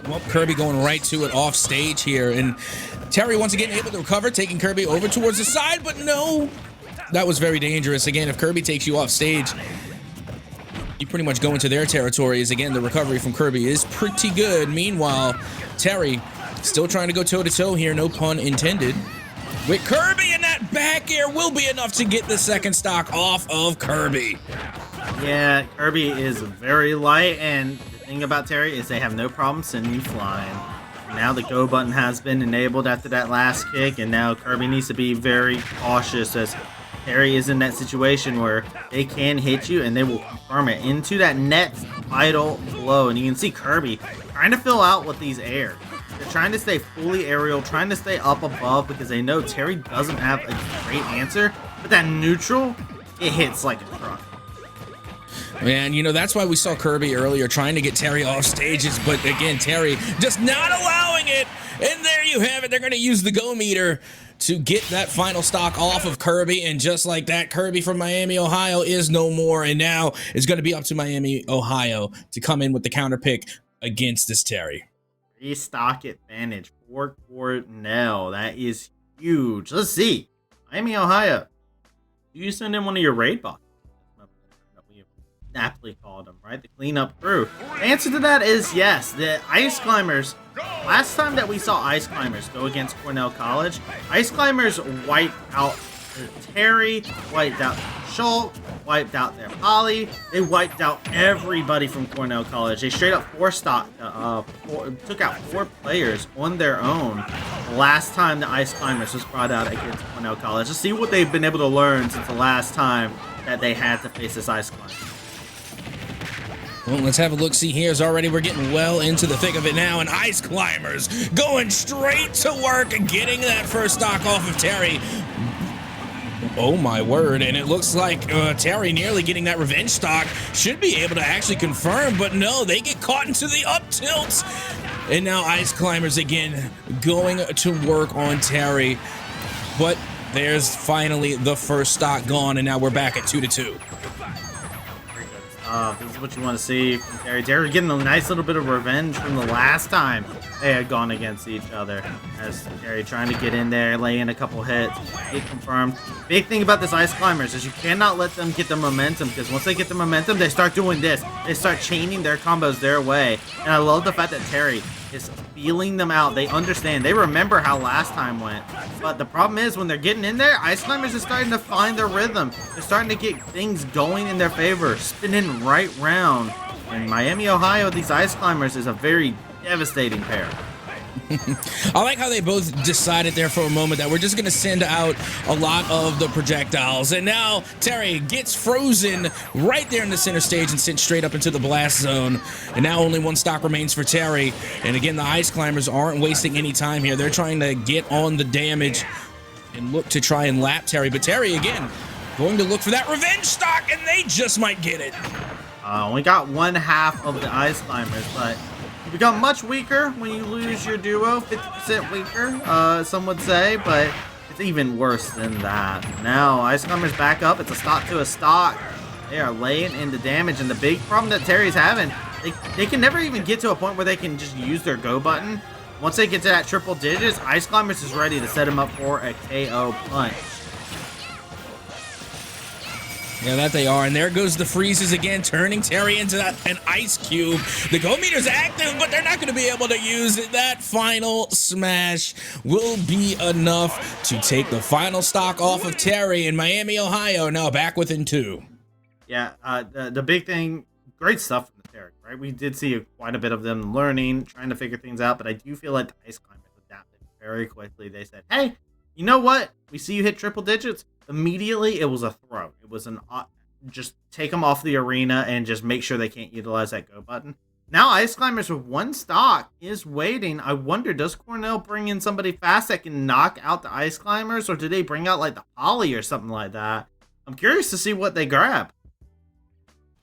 S2: Well, Kirby going right to it off stage here, and Terry once again able to recover, taking Kirby over towards the side, but no. That was very dangerous. Again, if Kirby takes you off stage, you pretty much go into their territories. Again, the recovery from Kirby is pretty good. Meanwhile, Terry still trying to go toe-to-toe here, no pun intended, with Kirby, and that back air will be enough to get the second stock off of Kirby.
S1: Yeah, Kirby is very light, and the thing about Terry is they have no problem sending you flying. Now the go button has been enabled after that last kick, and now Kirby needs to be very cautious as Terry is in that situation where they can hit you and they will confirm it into that net vital blow. And you can see Kirby trying to fill out with these airs. They're trying to stay fully aerial, trying to stay up above because they know Terry doesn't have a great answer. But that neutral, it hits like a truck.
S2: Man, you know, that's why we saw Kirby earlier trying to get Terry off stages, but again, Terry just not allowing it. And there you have it. They're going to use the go meter to get that final stock off of Kirby. And just like that, Kirby from Miami, Ohio is no more. And now it's going to be up to Miami, Ohio to come in with the counter pick against this Terry.
S1: Restock advantage for Cornell. That is huge. Let's see. Miami, Ohio. Do you send in one of your raid bots? Aptly called them, right? The cleanup crew. The answer to that is yes. The Ice Climbers, last time that we saw Ice Climbers go against Cornell College, Ice Climbers wiped out Terry, wiped out Schultz, wiped out their Poly. They wiped out everybody from Cornell College. They straight up took out 4 players on their own the last time the Ice Climbers was brought out against Cornell College. Let's see what they've been able to learn since the last time that they had to face this Ice Climber.
S2: Well, let's have a look. See, here's already we're getting well into the thick of it now, and Ice Climbers going straight to work, getting that first stock off of Terry. Oh my word, and it looks like Terry nearly getting that revenge stock. Should be able to actually confirm, but no, they get caught into the up tilts. And now Ice Climbers again going to work on Terry. But there's finally the first stock gone, and now we're back at 2-2.
S1: This is what you want to see from Terry. Terry getting a nice little bit of revenge from the last time they had gone against each other. As Terry trying to get in there, lay in a couple hits, get confirmed. Big thing about this Ice Climbers is you cannot let them get the momentum, because once they get the momentum, they start doing this. They start chaining their combos their way. And I love the fact that Terry is feeling them out. They understand. They remember how last time went. But the problem is when they're getting in there, Ice Climbers is starting to find their rhythm. They're starting to get things going in their favor, spinning right round. And Miami, Ohio, these Ice Climbers is a very devastating pair.
S2: I like how they both decided there for a moment that we're just going to send out a lot of the projectiles. And now Terry gets frozen right there in the center stage and sent straight up into the blast zone. And now only 1 stock remains for Terry. And again, the Ice Climbers aren't wasting any time here. They're trying to get on the damage and look to try and lap Terry. But Terry, again, going to look for that revenge stock, and they just might get it.
S1: We got 1/2 of the Ice Climbers, but you become much weaker when you lose your duo, 50% weaker, some would say, but it's even worse than that. Now, Ice Climbers back up. It's a stock to a stock. They are laying into damage, and the big problem that Terry's having, they can never even get to a point where they can just use their go button. Once they get to that triple digits, Ice Climbers is ready to set him up for a KO punch.
S2: Yeah, that they are. And there goes the freezes again, turning Terry into an ice cube. The go meter's active, but they're not going to be able to use it. That final smash will be enough to take the final stock off of Terry. And Miami, Ohio, now back within 2.
S1: Yeah, the big thing, great stuff from the Terry, right? We did see quite a bit of them learning, trying to figure things out, but I do feel like the Ice Climbers adapted very quickly. They said, hey, you know what? We see you hit triple digits. Immediately, it was a throw. It was an just take them off the arena and just make sure they can't utilize that go button. Now, Ice Climbers with 1 stock is waiting. I wonder, does Cornell bring in somebody fast that can knock out the Ice Climbers, or do they bring out like the Poly or something like that? I'm curious to see what they grab.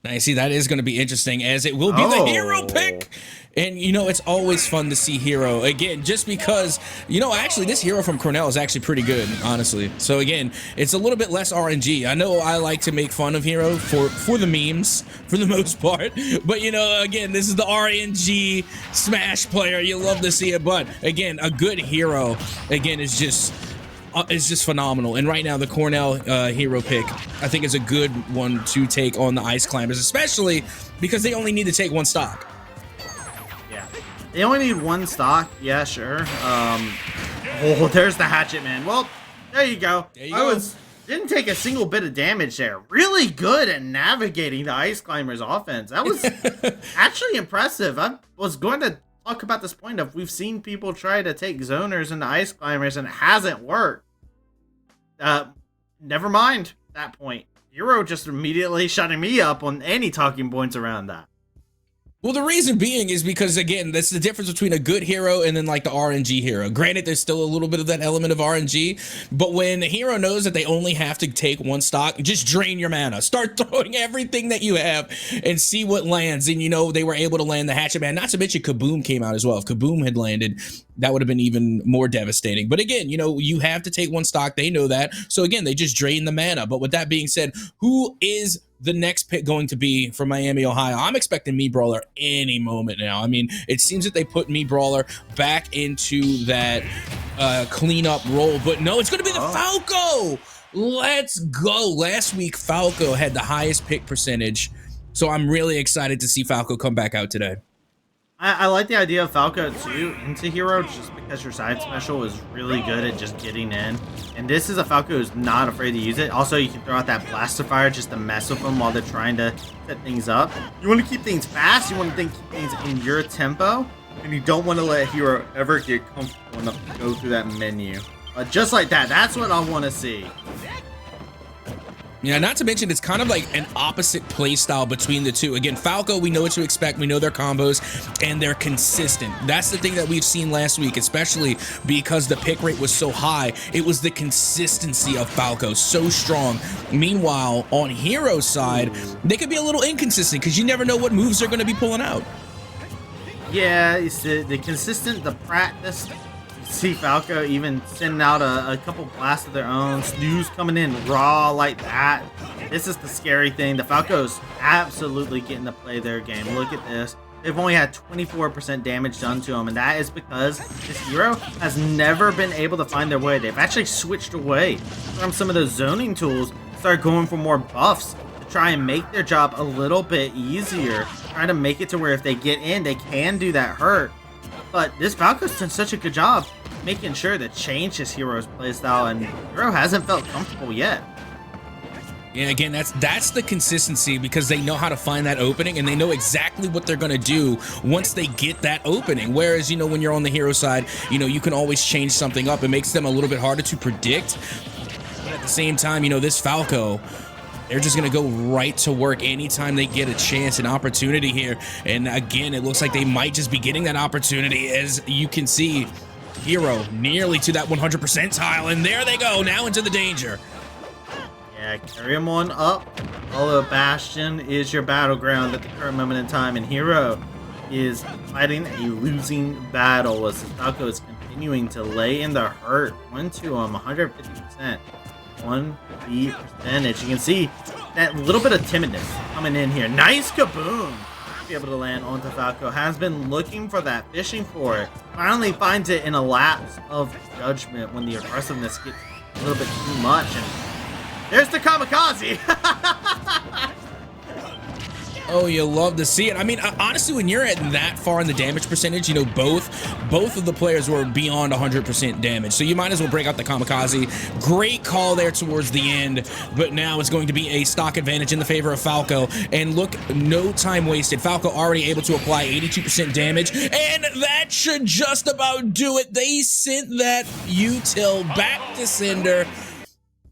S2: I see, that is going to be interesting, as it will be the hero pick. And, you know, it's always fun to see hero. Again, just because, you know, actually, this hero from Cornell is actually pretty good, honestly. So, again, it's a little bit less RNG. I know I like to make fun of hero for the memes, for the most part. But, you know, again, this is the RNG Smash player. You love to see it. But, again, a good hero, again, is just phenomenal. And right now, the Cornell hero pick, I think, is a good one to take on the Ice Climbers, especially because they only need to take 1 stock.
S1: Yeah, they only need 1 stock. Yeah, sure. Oh, there's the Hatchet Man. Well, There you go.
S2: There you go.
S1: Didn't take a single bit of damage there. Really good at navigating the Ice Climbers offense. That was actually impressive. I was going to talk about this point of we've seen people try to take zoners into Ice Climbers and it hasn't worked. Never mind that point. Hero just immediately shutting me up on any talking points around that.
S2: Well, the reason being is because, again, that's the difference between a good hero and then like the RNG hero. Granted, there's still a little bit of that element of RNG, but when a hero knows that they only have to take one stock, just drain your mana. Start throwing everything that you have and see what lands. And, you know, they were able to land the Hatchet Man. Not to mention Kaboom came out as well. If Kaboom had landed, that would have been even more devastating. But again, you know, you have to take one stock. They know that. So again, they just drain the mana. But with that being said, who is the next pick going to be for Miami, Ohio? I'm expecting Me Brawler any moment now. I mean, it seems that they put Me Brawler back into that cleanup role. But no, it's going to be the Falco. Let's go. Last week, Falco had the highest pick percentage. So I'm really excited to see Falco come back out today.
S1: I like the idea of Falco too into hero just because your side special is really good at just getting in. And this is a Falco who's not afraid to use it. Also, you can throw out that blaster fire just to mess with them while they're trying to set things up. You want to keep things fast, you want to keep things in your tempo, and you don't want to let hero ever get comfortable enough to go through that menu. Just like that, that's what I want to see.
S2: Yeah, not to mention it's kind of like an opposite play style between the two. Again, Falco, we know what to expect. We know their combos, and they're consistent. That's the thing that we've seen last week, especially because the pick rate was so high. It was the consistency of Falco, so strong. Meanwhile, on Hero's side, they could be a little inconsistent because you never know what moves they're going to be pulling out.
S1: Yeah, it's the consistent, the practice. See Falco even sending out a couple blasts of their own, Snooze coming in raw like that. This is the scary thing. The Falco's absolutely getting to play their game. Look at this. They've only had 24% damage done to them, and that is because this hero has never been able to find their way. They've actually switched away from some of those zoning tools, started going for more buffs to try and make their job a little bit easier, trying to make it to where if they get in, they can do that hurt. But this Falco's done such a good job making sure to change his hero's playstyle, and hero hasn't felt comfortable yet.
S2: Yeah, again, that's the consistency because they know how to find that opening and they know exactly what they're going to do once they get that opening. Whereas, you know, when you're on the hero side, you know, you can always change something up. It makes them a little bit harder to predict. But at the same time, you know, this Falco, they're just going to go right to work anytime they get a chance, an opportunity here. And again, it looks like they might just be getting that opportunity. As you can see, hero nearly to that 100 percentile. And there they go, now into the danger.
S1: Yeah, carry him on up. Although Bastion is your battleground at the current moment in time, and Hero is fighting a losing battle as Falco is continuing to lay in the hurt. 1-2 on 150%. 1 percentage. You can see that little bit of timidness coming in here. Nice kaboom! Be able to land onto Falco. Has been looking for that, fishing for it. Finally finds it in a lapse of judgment when the aggressiveness gets a little bit too much. And there's the kamikaze.
S2: Oh, you love to see it. I mean, honestly, when you're at that far in the damage percentage, you know, both of the players were beyond 100% damage. So you might as well break out the kamikaze. Great call there towards the end, but now it's going to be a stock advantage in the favor of Falco. And look, no time wasted. Falco already able to apply 82% damage, and that should just about do it. They sent that util back to Cinder.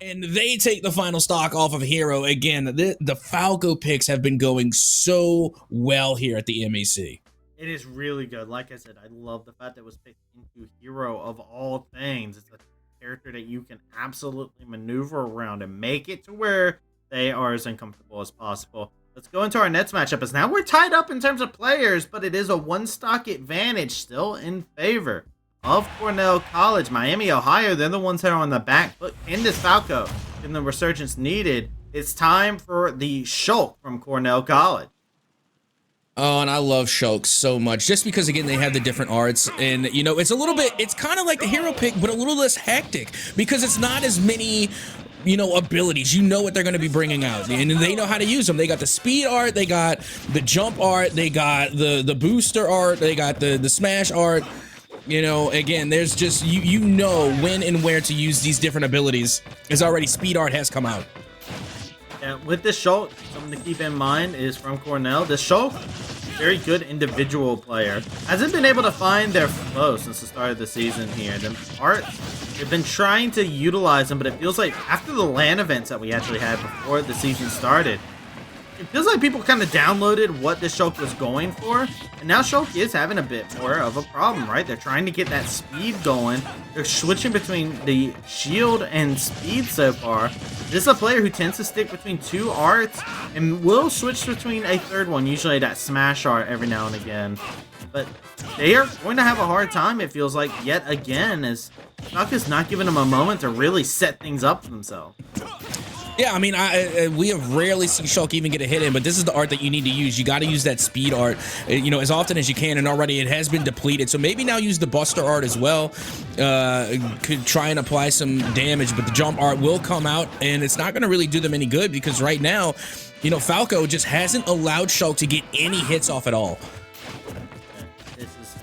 S2: And they take the final stock off of Hero. Again, the Falco picks have been going so well here at the MEC.
S1: It is really good. Like I said, I love the fact that it was picked into Hero of all things. It's a character that you can absolutely maneuver around and make it to where they are as uncomfortable as possible. Let's go into our next matchup, as now we're tied up in terms of players, but it is a one-stock advantage still in favor of Cornell College. Miami, Ohio, they're the ones that are on the back foot in this Falco. In the resurgence needed, it's time for the Shulk from Cornell College.
S2: Oh, and I love Shulk so much, just because, again, they have the different arts, and, you know, it's kind of like the hero pick, but a little less hectic, because it's not as many, you know, abilities. You know what they're going to be bringing out, and they know how to use them. They got the speed art, they got the jump art, they got the booster art, they got the smash art. You know, again, there's just, you know when and where to use these different abilities, as already Speed Art has come out.
S1: And with this Shulk, something to keep in mind is from Cornell, this Shulk, very good individual player, hasn't been able to find their flow since the start of the season here. The art, they've been trying to utilize them, but it feels like after the LAN events that we actually had before the season started, it feels like people kind of downloaded what this Shulk was going for, and now Shulk is having a bit more of a problem, right? They're trying to get that speed going. They're switching between the shield and speed so far. This is a player who tends to stick between two arts and will switch between a third one, usually that smash art every now and again. But they are going to have a hard time, it feels like, yet again, as Stock is not giving them a moment to really set things up for themselves.
S2: Yeah, I mean, we have rarely seen Shulk even get a hit in, but this is the art that you need to use. You got to use that speed art, you know, as often as you can, and already it has been depleted. So maybe now use the Buster art as well. Could try and apply some damage, but the jump art will come out, and it's not going to really do them any good because right now, you know, Falco just hasn't allowed Shulk to get any hits off at all.
S1: This is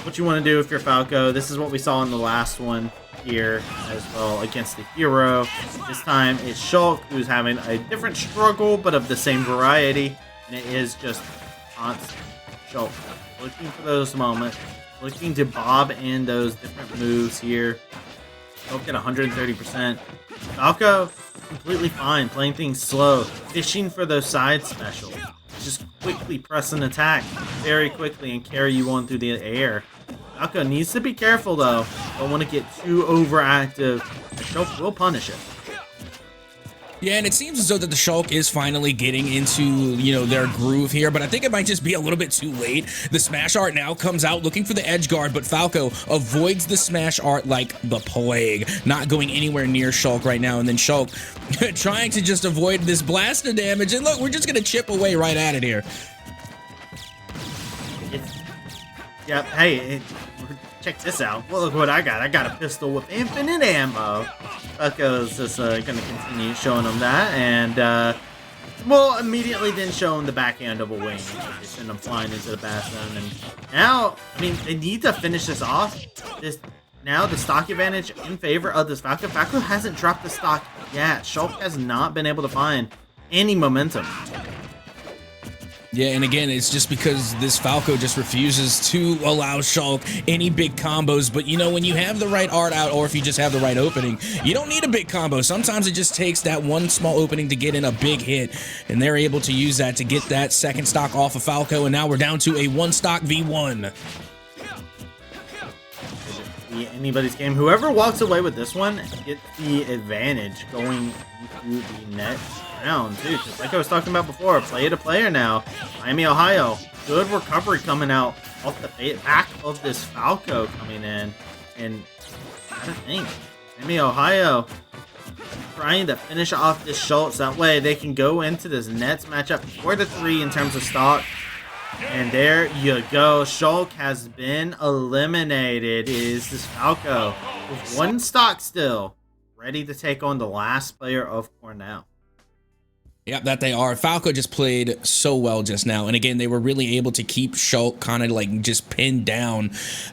S1: what you want to do if you're Falco. This is what we saw in the last one here as well against the hero. This time it's Shulk who's having a different struggle but of the same variety, and it is just constant Shulk looking for those moments, looking to bob in those different moves here. Shulk at 130%. Falco completely fine, playing things slow, fishing for those side specials. Just quickly press an attack very quickly and carry you on through the air. Falco needs to be careful though. Don't want to get too overactive. The Shulk will punish it.
S2: Yeah, and it seems as though that the Shulk is finally getting into, you know, their groove here, but I think it might just be a little bit too late. The smash art now comes out looking for the edge guard, but Falco avoids the smash art like the plague, not going anywhere near Shulk right now, and then Shulk trying to just avoid this blast of damage, and look, we're just gonna chip away right at it here.
S1: Yep, hey, check this out. Well, look what I got. I got a pistol with infinite ammo. Falco's just going to continue showing them that, and, well, immediately then show him the backhand of a wing. They send him flying into the bastion, and now, I mean, they need to finish this off. Now the stock advantage in favor of this Falco. Falco hasn't dropped the stock yet. Shulk has not been able to find any momentum.
S2: Yeah, and again, it's just because this Falco just refuses to allow Shulk any big combos, but you know, when you have the right art out, or if you just have the right opening, you don't need a big combo. Sometimes it just takes that one small opening to get in a big hit, and they're able to use that to get that second stock off of Falco, and now we're down to a one stock v1.
S1: Anybody's game. Whoever walks away with this one gets the advantage going into the next round, too. Just like I was talking about before, player to player now. Miami, Ohio. Good recovery coming out off the back of this Falco coming in. And I don't think Miami, Ohio trying to finish off this Schultz. That way they can go into this Nets matchup 4-3 in terms of stock. And there you go. Shulk has been eliminated. It is this Falco with one stock still, ready to take on the last player of Cornell.
S2: Yep, that they are. Falco just played so well just now. And again, they were really able to keep Shulk kind of like just pinned down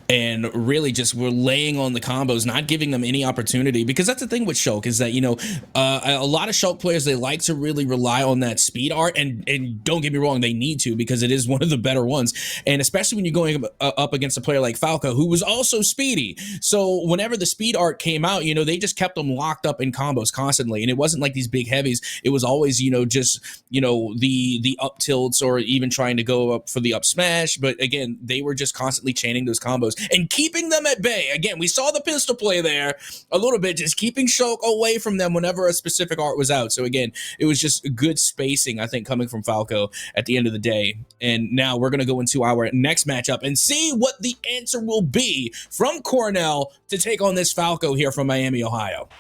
S2: and really just were laying on the combos, not giving them any opportunity. Because that's the thing with Shulk is that, you know, a lot of Shulk players, they like to really rely on that speed art. And don't get me wrong, they need to because it is one of the better ones. And especially when you're going up against a player like Falco, who was also speedy. So whenever the speed art came out, you know, they just kept them locked up in combos constantly. And it wasn't like these big heavies. It was always, you know, just, you know, the up tilts or even trying to go up for the up smash. But again, they were just constantly chaining those combos and keeping them at bay. Again, we saw the pistol play there a little bit, just keeping Shulk away from them whenever a specific art was out. So again, it was just good spacing, I think, coming from Falco at the end of the day. And now we're going to go into our next matchup and see what the answer will be from Cornell to take on this Falco here from Miami, Ohio.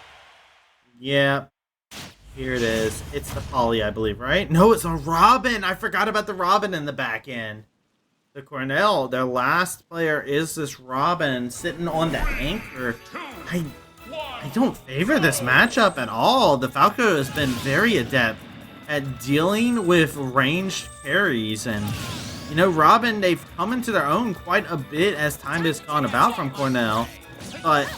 S1: Yeah. Here it is. It's the Polly, I believe, right? No, it's a Robin. I forgot about the Robin in the back end. The Cornell, their last player is this Robin sitting on the anchor. I don't favor this matchup at all. The Falco has been very adept at dealing with ranged parries and, You know, Robin, they've come into their own quite a bit as time has gone about from Cornell, but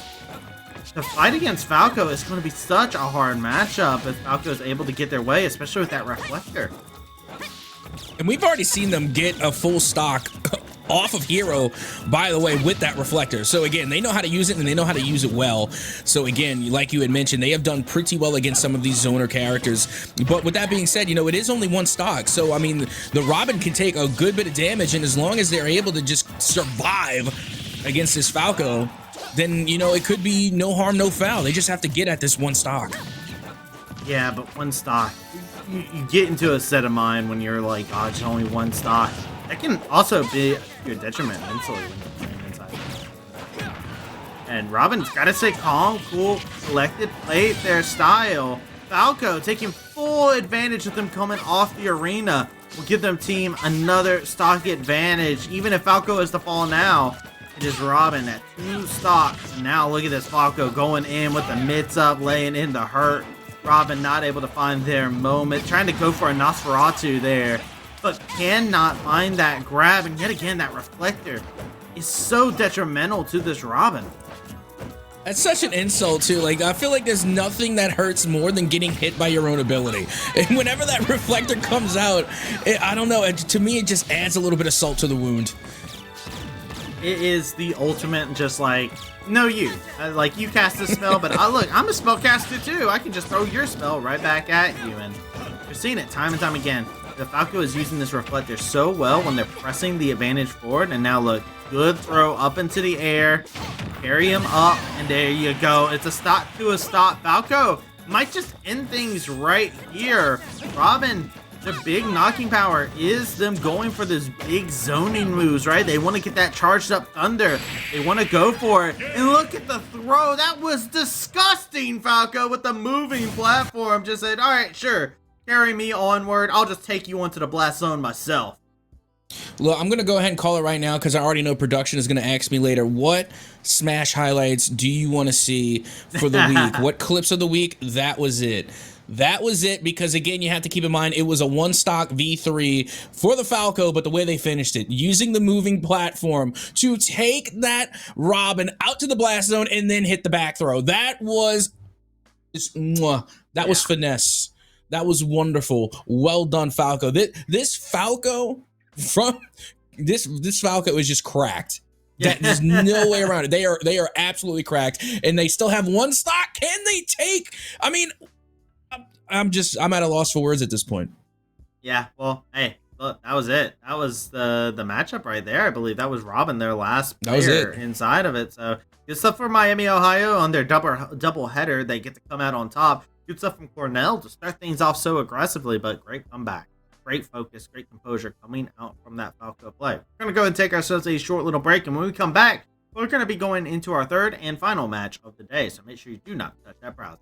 S1: the fight against Falco is going to be such a hard matchup if Falco is able to get their way, especially with that reflector.
S2: And we've already seen them get a full stock off of Hero, by the way, with that reflector. So again, they know how to use it and they know how to use it well. So again, like you had mentioned, they have done pretty well against some of these zoner characters. But with that being said, you know, it is only one stock. So I mean, the Robin can take a good bit of damage, and as long as they're able to just survive against this Falco, then, you know, it could be no harm, no foul. They just have to get at this one stock.
S1: Yeah, but one stock. You get into a set of mind when you're like, oh, it's only one stock. That can also be your detriment mentally when you're playing inside. And Robin's got to stay calm, cool, collected, play their style. Falco taking full advantage of them coming off the arena will give them team another stock advantage. Even if Falco is to fall now, it is Robin at 2 stocks. And now look at this Falco going in with the mitts up, laying in the hurt. Robin not able to find their moment, trying to go for a Nosferatu there, but cannot find that grab. And yet again, that reflector is so detrimental to this Robin.
S2: That's such an insult too. Like, I feel like there's nothing that hurts more than getting hit by your own ability. And whenever that reflector comes out, I don't know, to me it just adds a little bit of salt to the wound.
S1: It is the ultimate, just like, no, you. Like, you cast a spell, but look, I'm a spellcaster too. I can just throw your spell right back at you. And you're seeing it time and time again. The Falco is using this reflector so well when they're pressing the advantage forward. And now look, good throw up into the air. Carry him up, and there you go. It's a stop to a stop. Falco might just end things right here. Robin, the big knocking power is them going for this big zoning moves, right? They want to get that charged up thunder. They want to go for it. And look at the throw. That was disgusting, Falco, with the moving platform. Just said, all right, sure. Carry me onward. I'll just take you onto the blast zone myself.
S2: Look, I'm going to go ahead and call it right now because I already know production is going to ask me later, what Smash highlights do you want to see for the week? What clips of the week? That was it. That was it, because again, you have to keep in mind it was a one-stock V3 for the Falco, but the way they finished it, using the moving platform to take that Robin out to the blast zone and then hit the back throw. That was just, that was finesse. That was wonderful. Well done, Falco. This Falco from this Falco is just cracked. There's no way around it. They are absolutely cracked, and they still have one stock. Can they take? I mean, I'm at a loss for words at this point.
S1: Yeah, well, hey, look, that was it. That was the matchup right there. I believe that was Robin, their last player inside of it. So good stuff for Miami, Ohio on their double header. They get to come out on top. Good stuff from Cornell to start things off so aggressively, but great comeback. Great focus, great composure coming out from that Falco play. We're going to go and take ourselves a short little break, and when we come back, we're going to be going into our third and final match of the day. So make sure you do not touch that browser.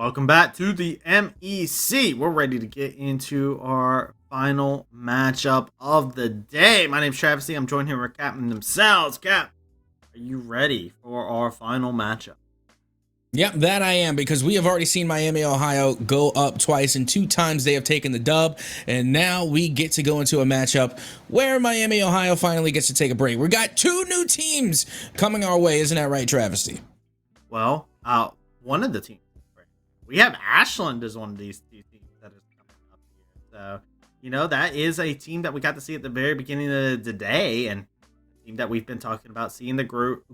S1: Welcome back to the MEC. We're ready to get into our final matchup of the day. My name's Travis. I'm joined here with Captain themselves. Cap, are you ready for our final matchup?
S2: Yep, that I am, because we have already seen Miami, Ohio go up twice, and 2 times they have taken the dub, and now we get to go into a matchup where Miami, Ohio finally gets to take a break. We got 2 new teams coming our way, isn't that right, Travesty?
S1: Well, one of the teams. We have Ashland as one of these 2 teams that is coming up here. So, that is a team that we got to see at the very beginning of the day, and a team that we've been talking about, seeing the groove.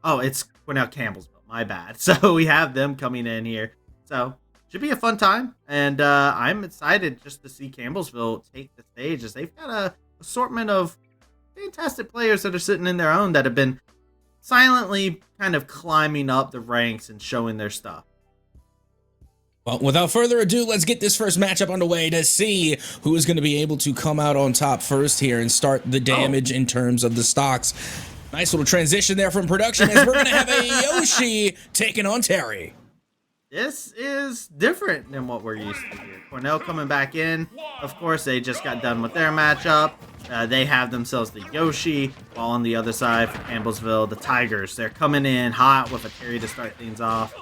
S1: Oh, it's Cornell Campbellsville. My bad. So we have them coming in here. So should be a fun time. And I'm excited just to see Campbellsville take the stage, as they've got a assortment of fantastic players that are sitting in their own that have been silently kind of climbing up the ranks and showing their stuff.
S2: Well, without further ado, let's get this first matchup underway to see who is going to be able to come out on top first here and start the damage in terms of the stocks. Nice little transition there from production, as we're going to have a Yoshi taking on Terry.
S1: This is different than what we're used to here. Cornell coming back in. Of course, they just got done with their matchup. They have themselves the Yoshi, while on the other side for Campbellsville, the Tigers. They're coming in hot with a Terry to start things off.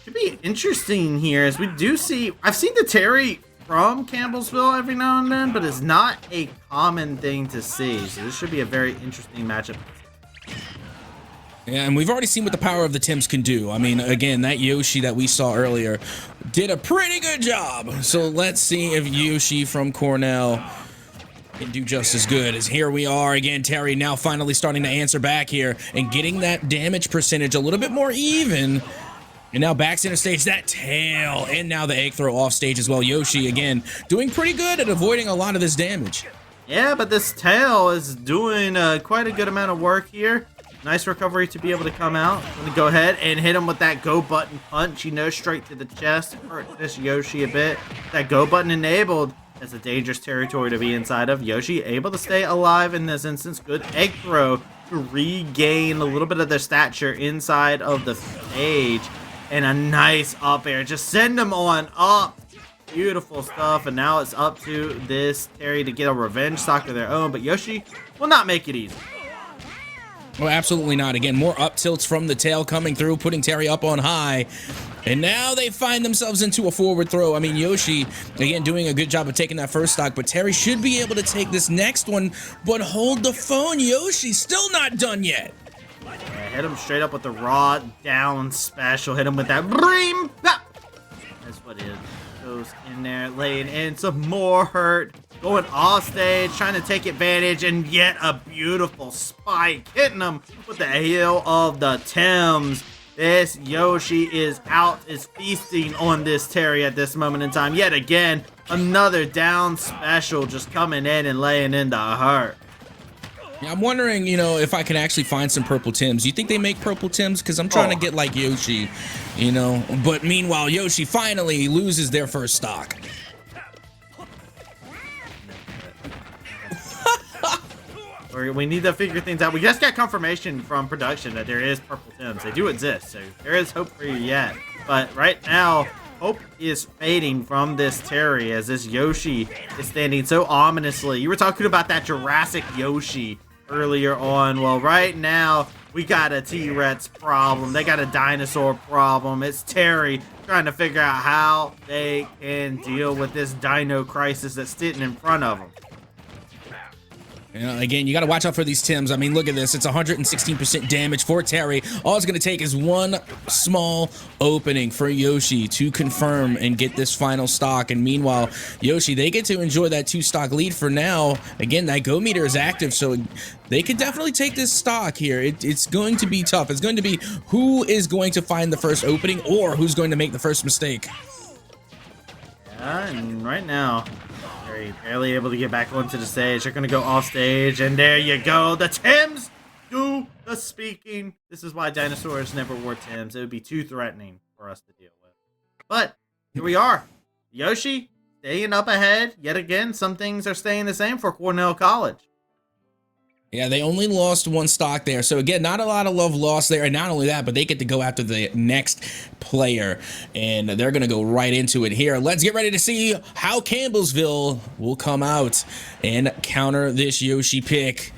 S1: Should be interesting here, as we do see... I've seen the Terry from Campbellsville every now and then, but it's not a common thing to see. So this should be a very interesting matchup.
S2: Yeah, and we've already seen what the power of the Tims can do. I mean, again, that Yoshi that we saw earlier did a pretty good job. So let's see if Yoshi from Cornell can do just as good. As here we are again, Terry now finally starting to answer back here and getting that damage percentage a little bit more even. And now back center stage, that tail, and now the egg throw off stage as well. Yoshi, again, doing pretty good at avoiding a lot of this damage.
S1: Yeah, but this tail is doing quite a good amount of work here. Nice recovery to be able to come out. I'm going to go ahead and hit him with that go button punch, straight to the chest. Hurt this Yoshi a bit. That go button enabled. That's a dangerous territory to be inside of. Yoshi able to stay alive in this instance. Good egg throw to regain a little bit of their stature inside of the stage. And a nice up air. Just send them on up. Beautiful stuff. And now it's up to this Terry to get a revenge stock of their own. But Yoshi will not make it easy.
S2: Well, absolutely not. Again, more up tilts from the tail coming through, putting Terry up on high. And now they find themselves into a forward throw. I mean, Yoshi, again, doing a good job of taking that first stock. But Terry should be able to take this next one. But hold the phone. Yoshi still not done yet.
S1: Yeah, hit him straight up with the raw down special. Hit him with that bream. That's what it goes in there, laying in some more hurt. Going off stage, trying to take advantage, and yet a beautiful spike. Hitting him with the heel of the Tims. This Yoshi is feasting on this Terry at this moment in time. Yet again, another down special just coming in and laying into hurt.
S2: Yeah, I'm wondering, if I can actually find some purple Tims. You think they make purple Tims? Because I'm trying to get like Yoshi, But meanwhile, Yoshi finally loses their first stock.
S1: We need to figure things out. We just got confirmation from production that there is purple Tims. They do exist, so there is hope for you yet. But right now, hope is fading from this Terry, as this Yoshi is standing so ominously. You were talking about that Jurassic Yoshi earlier on. Well, right now, we got a T-Rex problem. They got a dinosaur problem. It's Terry trying to figure out how they can deal with this dino crisis that's sitting in front of them.
S2: Again, you got to watch out for these Tims. I mean, look at this. It's 116% damage for Terry. All it's going to take is one small opening for Yoshi to confirm and get this final stock. And meanwhile, Yoshi, they get to enjoy that 2-stock lead for now. Again, that go meter is active, so they could definitely take this stock here. It's going to be tough. It's going to be who is going to find the first opening or who's going to make the first mistake.
S1: Yeah, and right now, barely able to get back onto the stage. They're going to go off stage, and there you go. The Tims do the speaking. This is why dinosaurs never wore Tims. It would be too threatening for us to deal with. But here we are. Yoshi staying up ahead. Yet again, some things are staying the same for Cornell College.
S2: Yeah, they only lost one stock there. So again, not a lot of love lost there. And not only that, but they get to go after the next player. And they're going to go right into it here. Let's get ready to see how Campbellsville will come out and counter this Yoshi pick.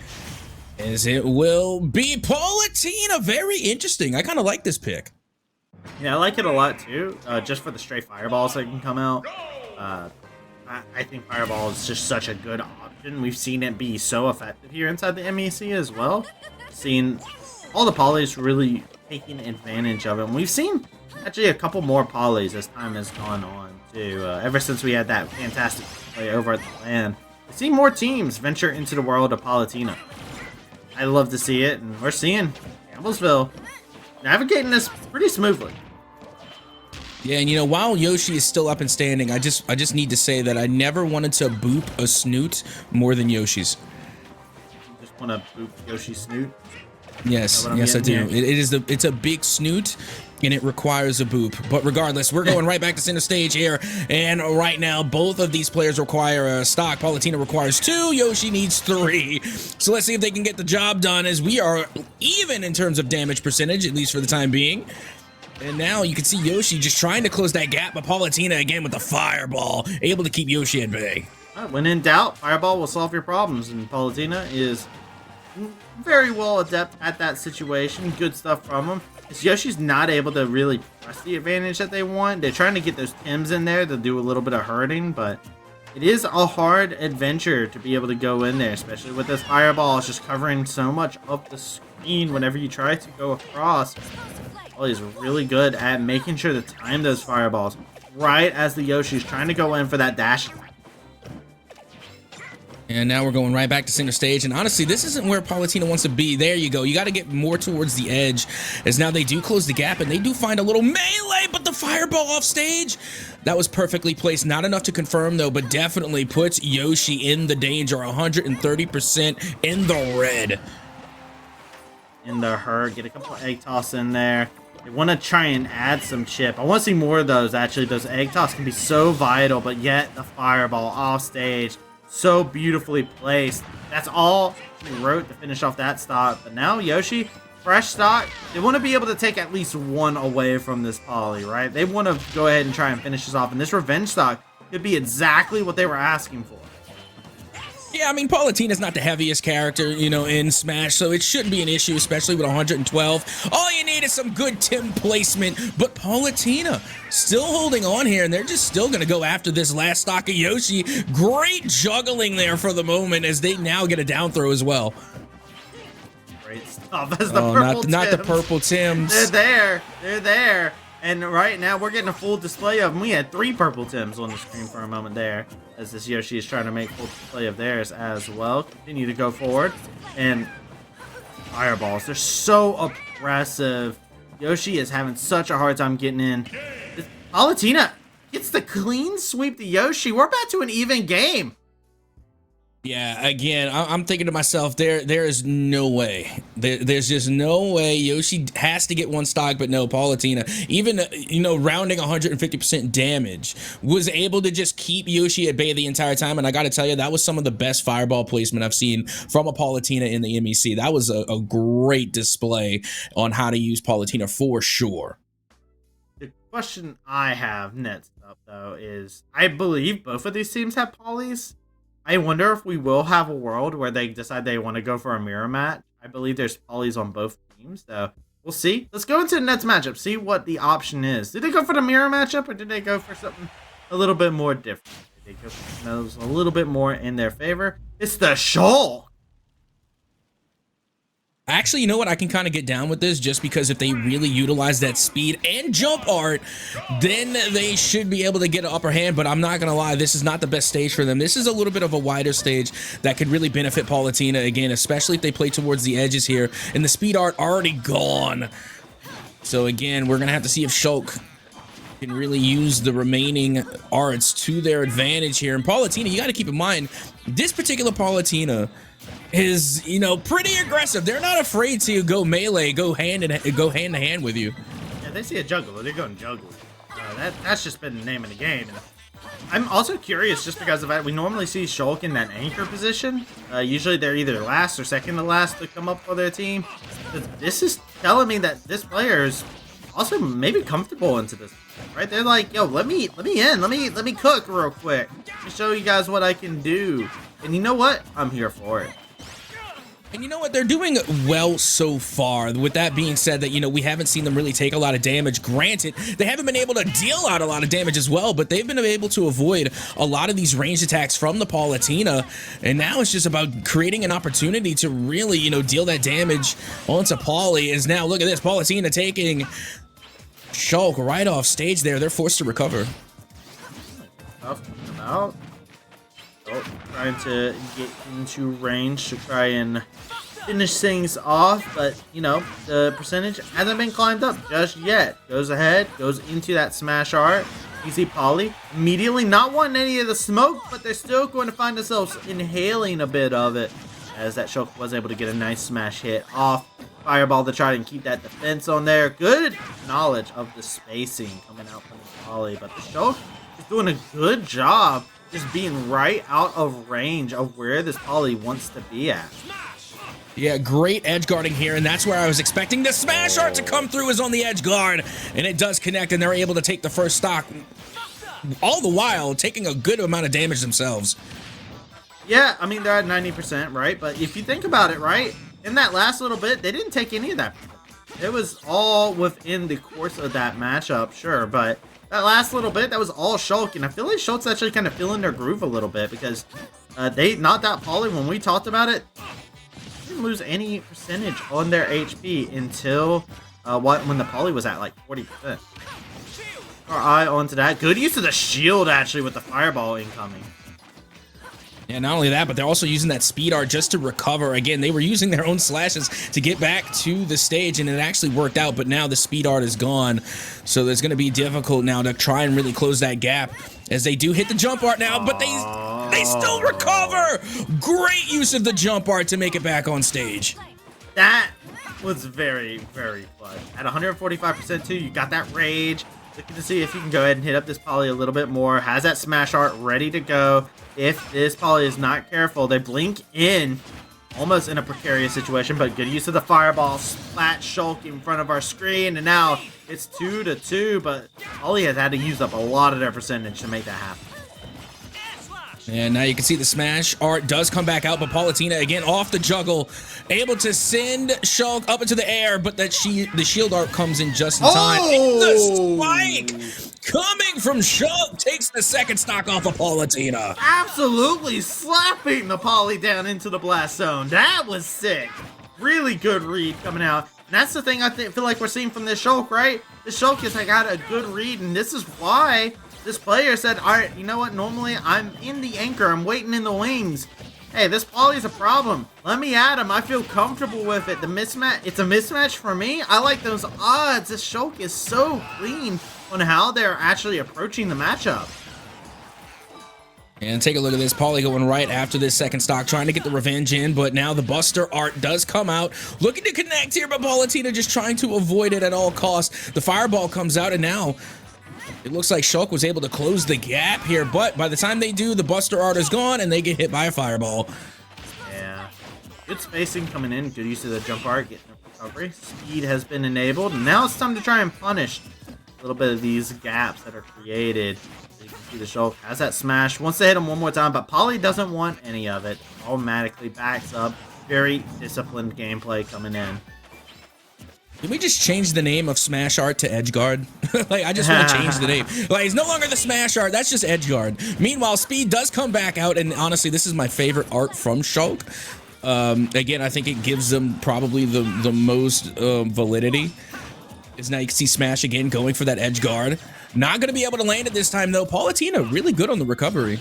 S2: As it will be Palutena. Very interesting. I kind of like this pick.
S1: Yeah, I like it a lot too, just for the stray fireballs that can come out. I think Fireball is just such a good option. We've seen it be so effective here inside the MEC as well. Seen all the polys really taking advantage of it. And we've seen actually a couple more polys as time has gone on too. Ever since we had that fantastic play over at the LAN, we've seen more teams venture into the world of Palutena. I love to see it, and we're seeing Campbellsville navigating this pretty smoothly.
S2: Yeah, and you know, while Yoshi is still up and standing, I just need to say that I never wanted to boop a snoot more than Yoshi's.
S1: You just want to boop Yoshi's snoot?
S2: Yes, yes I do. It's a big snoot, and it requires a boop. But regardless, we're going right back to center stage here, and right now both of these players require a stock. Palutena requires 2, Yoshi needs 3. So let's see if they can get the job done, as we are even in terms of damage percentage, at least for the time being. And now you can see Yoshi just trying to close that gap, but Palutena again with the fireball, able to keep Yoshi at bay.
S1: When in doubt, Fireball will solve your problems, and Palutena is very well adept at that situation. Good stuff from him. Yoshi's not able to really press the advantage that they want. They're trying to get those Tims in there to do a little bit of hurting, but it is a hard adventure to be able to go in there, especially with this Fireball. It's just covering so much of the screen whenever you try to go across. Oh, he's really good at making sure to time those fireballs right as the Yoshi's trying to go in for that dash.
S2: And now we're going right back to center stage. And honestly, this isn't where Palutena wants to be. There you go. You got to get more towards the edge, as now they do close the gap and they do find a little melee, but the fireball off stage. That was perfectly placed. Not enough to confirm though, but definitely puts Yoshi in the danger. 130% in the red.
S1: In the herd, get a couple of egg toss in there. They want to try and add some chip. I want to see more of those. Actually, those egg toss can be so vital, but yet the fireball off stage, so beautifully placed. That's all he wrote to finish off that stock. But now Yoshi, fresh stock. They want to be able to take at least one away from this poly, right? They want to go ahead and try and finish this off. And this revenge stock could be exactly what they were asking for.
S2: Yeah, I mean, Palutena's not the heaviest character, you know, in Smash, so it shouldn't be an issue, especially with 112. All you need is some good Tim placement, but Palutena still holding on here, and they're just still going to go after this last stock of Yoshi. Great juggling there for the moment, as they now get a down throw as well.
S1: Great stuff as the purple Tims.
S2: Not the purple Tims.
S1: They're there. And right now, we're getting a full display of them. We had 3 purple Tims on the screen for a moment there, as this Yoshi is trying to make full display of theirs as well. Continue to go forward. And fireballs, they're so oppressive. Yoshi is having such a hard time getting in. Palutena gets the clean sweep to Yoshi. We're back to an even game.
S2: Yeah, again, I'm thinking to myself, there is no way. There's just no way. Yoshi has to get one stock, but no, Palutena, even, you know, rounding 150% damage, was able to just keep Yoshi at bay the entire time. And I got to tell you, that was some of the best fireball placement I've seen from a Palutena in the MEC. That was a great display on how to use Palutena for sure.
S1: The question I have next up, though, is I believe both of these teams have polys. I wonder if we will have a world where they decide they want to go for a mirror match. I believe there's polys on both teams, so we'll see. Let's go into the next matchup, see what the option is. Did they go for the mirror matchup, or did they go for something a little bit more different? Did they go for something that was a little bit more in their favor? It's the Shulk!
S2: Actually, you know what? I can kind of get down with this, just because if they really utilize that speed and jump art, then they should be able to get an upper hand. But I'm not going to lie, this is not the best stage for them. This is a little bit of a wider stage that could really benefit Palutena, again, especially if they play towards the edges here. And the speed art already gone. So again, we're going to have to see if Shulk can really use the remaining arts to their advantage here. And Palutena, you got to keep in mind, this particular Palutena is, you know, pretty aggressive. They're not afraid to go melee, go hand to hand with you.
S1: Yeah, they see a juggler, they're going juggler. That's just been the name of the game. I'm also curious just because of that. We normally see Shulk in that anchor position. Usually they're either last or second to last to come up for their team. But this is telling me that this player is also maybe comfortable into this, right? They're like, yo, let me in, let me cook real quick. Let me show you guys what I can do. And you know what? I'm here for it.
S2: And you know what? They're doing well so far. With that being said, that, you know, we haven't seen them really take a lot of damage. Granted, they haven't been able to deal out a lot of damage as well, but they've been able to avoid a lot of these ranged attacks from the Palutena. And now it's just about creating an opportunity to really, you know, deal that damage onto Paulie. Is now, look at this, Palutena taking Shulk right off stage there. They're forced to recover.
S1: Out. Oh, trying to get into range to try and finish things off, but you know, the percentage hasn't been climbed up just yet. Goes ahead, goes into that smash art. You see Paulie immediately not wanting any of the smoke, but they're still going to find themselves inhaling a bit of it, as that Shulk was able to get a nice smash hit off. Fireball to try and keep that defense on there. Good knowledge of the spacing coming out from Paulie, but the Shulk is doing a good job just being right out of range of where this Paulie wants to be at.
S2: Yeah, great edge guarding here, and that's where I was expecting the smash art to come through, is on the edge guard, and it does connect, and they're able to take the first stock, all the while taking a good amount of damage themselves.
S1: Yeah, I mean, they're at 90%, right? But if you think about it, right, in that last little bit, they didn't take any of that. It was all within the course of that matchup, sure, but that last little bit, that was all Shulk, and I feel like Shulk's actually kind of feeling their groove a little bit, because they knocked out Paulie. When we talked about it, they didn't lose any percentage on their HP until when the Paulie was at like 40%. Our eye onto that. Good use of the shield, actually, with the fireball incoming.
S2: Yeah, not only that, but they're also using that speed art just to recover. Again, they were using their own slashes to get back to the stage, and it actually worked out, but now the speed art is gone. So there's going to be difficult now to try and really close that gap, as they do hit the jump art now, but they still recover. Great use of the jump art to make it back on stage.
S1: That was very, very clutch. At 145% too, you got that rage. Looking to see if you can go ahead and hit up this Paulie a little bit more. Has that smash art ready to go. If this Paulie is not careful, they blink in, almost in a precarious situation, but good use of the fireball. Splat Shulk in front of our screen, and now it's 2-2, but Paulie has had to use up a lot of their percentage to make that happen.
S2: And now you can see the smash art does come back out, but Palutena again off the juggle, able to send Shulk up into the air, but the shield art comes in just in time. And the spike coming from Shulk takes the second stock off of Palutena.
S1: Absolutely slapping the Paulie down into the blast zone. That was sick. Really good read coming out. And that's the thing I feel like we're seeing from this Shulk, right? This Shulk has got a good read, and this is why this player said, all right, you know what? Normally, I'm in the anchor. I'm waiting in the wings. Hey, this Paulie's a problem. Let me at him. I feel comfortable with it. The mismatch, it's a mismatch for me. I like those odds. This Shulk is so clean on how they're actually approaching the matchup.
S2: And take a look at this. Paulie going right after this second stock, trying to get the revenge in, but now the Buster art does come out. Looking to connect here, but Palutena just trying to avoid it at all costs. The fireball comes out, and now it looks like Shulk was able to close the gap here, but by the time they do, the Buster art is gone, and they get hit by a fireball.
S1: Yeah. Good spacing coming in. Good use of the jump art, getting a recovery. Speed has been enabled, and now it's time to try and punish a little bit of these gaps that are created. So you can see the Shulk has that smash. Wants to hit him one more time, but Paulie doesn't want any of it. Automatically backs up. Very disciplined gameplay coming in.
S2: Can we just change the name of Smash Art to Edgeguard? Like, I just want to change the name. Like, it's no longer the Smash Art, that's just Edgeguard. Meanwhile, Speed does come back out, and honestly, this is my favorite art from Shulk. Again, I think it gives them probably the most validity. Is now you can see Smash again going for that Edgeguard. Not going to be able to land it this time, though. Palutena really good on the recovery.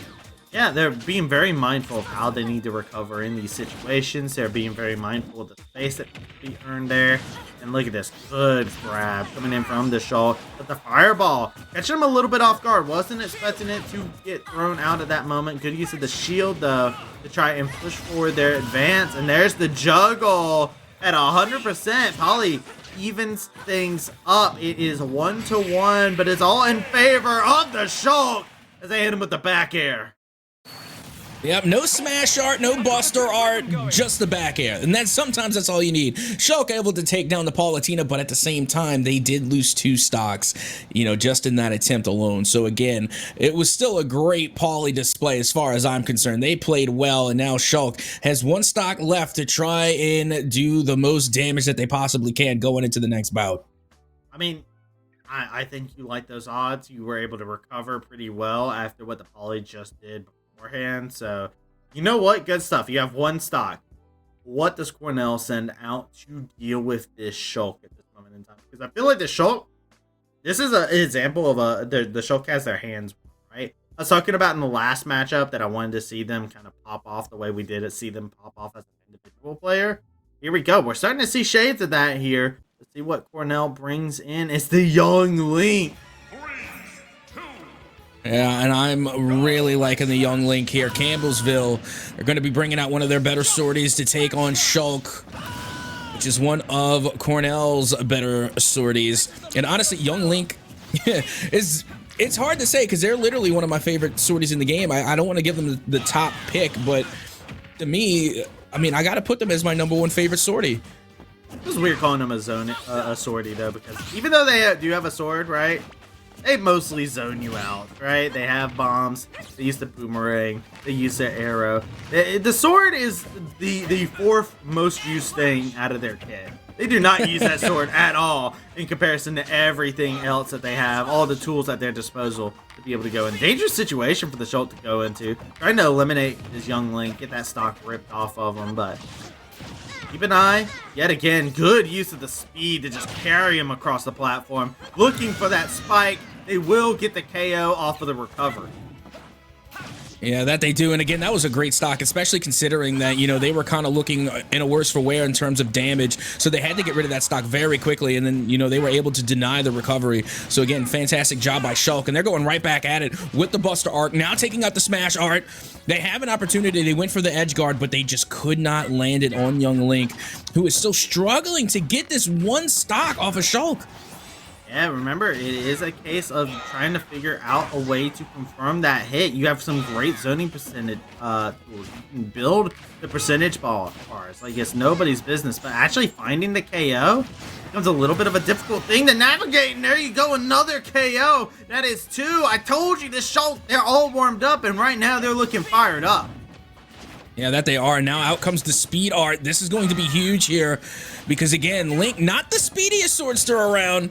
S1: Yeah, they're being very mindful of how they need to recover in these situations. They're being very mindful of the space that needs to be earned there. And look at this. Good grab coming in from the Shulk. But the fireball, catching him a little bit off guard. Wasn't expecting it to get thrown out at that moment. Good use of the shield, though, to try and push forward their advance. And there's the juggle at 100%. Paulie evens things up. It is 1-1, but it's all in favor of the Shulk. as they hit him with the back air.
S2: Yep, no smash art, no buster art, just the back air. And then sometimes that's all you need. Shulk able to take down the Palutena, but at the same time, they did lose 2 stocks, you know, just in that attempt alone. So again, it was still a great poly display as far as I'm concerned. They played well, and now Shulk has 1 stock left to try and do the most damage that they possibly can going into the next bout.
S1: I mean, I think you like those odds. You were able to recover pretty well after what the poly just did beforehand. So, you know what? Good stuff. You have 1 stock. What does Cornell send out to deal with this Shulk at this moment in time? Because I feel like the Shulk, this is an example of the Shulk has their hands, right? I was talking about in the last matchup that I wanted to see them kind of pop off the way we did it, see them pop off as an individual player. Here we go. We're starting to see shades of that here. Let's see what Cornell brings in. It's the young Link.
S2: Yeah, and I'm really liking the young Link here. Campbellsville are going to be bringing out one of their better sorties to take on Shulk, which is one of Cornell's better sorties. And honestly, young Link it's hard to say because they're literally one of my favorite sorties in the game. I don't want to give them the top pick, but to me, I mean, I got to put them as my #1 favorite sortie.
S1: It's weird calling them a sortie though, because even though they do have a sword, right? They mostly zone you out, right? They have bombs. They use the boomerang. They use their arrow. The sword is the 4th most used thing out of their kit. They do not use that sword at all in comparison to everything else that they have, all the tools at their disposal to be able to go in. Dangerous situation for the Shulk to go into. Trying to eliminate this young Link, get that stock ripped off of him, but keep an eye. Yet again, good use of the speed to just carry him across the platform. Looking for that spike. They will get the KO off of the recovery.
S2: Yeah, that they do. And again, that was a great stock, especially considering that, you know, they were kind of looking in a worse for wear in terms of damage. So they had to get rid of that stock very quickly. And then, you know, they were able to deny the recovery. So again, fantastic job by Shulk. And they're going right back at it with the Buster Art. Now taking out the Smash Art. They have an opportunity. They went for the edge guard, but they just could not land it on young Link, who is still struggling to get this 1 stock off of Shulk.
S1: Yeah, remember, it is a case of trying to figure out a way to confirm that hit. You have some great zoning percentage tools. You can build the percentage bars. Like, it's nobody's business. But actually finding the KO becomes a little bit of a difficult thing to navigate. And there you go, another KO. That is 2. I told you, this Shulk, they're all warmed up. And right now, they're looking fired up.
S2: Yeah, that they are. Now out comes the speed art. This is going to be huge here. Because, again, Link, not the speediest swordster around.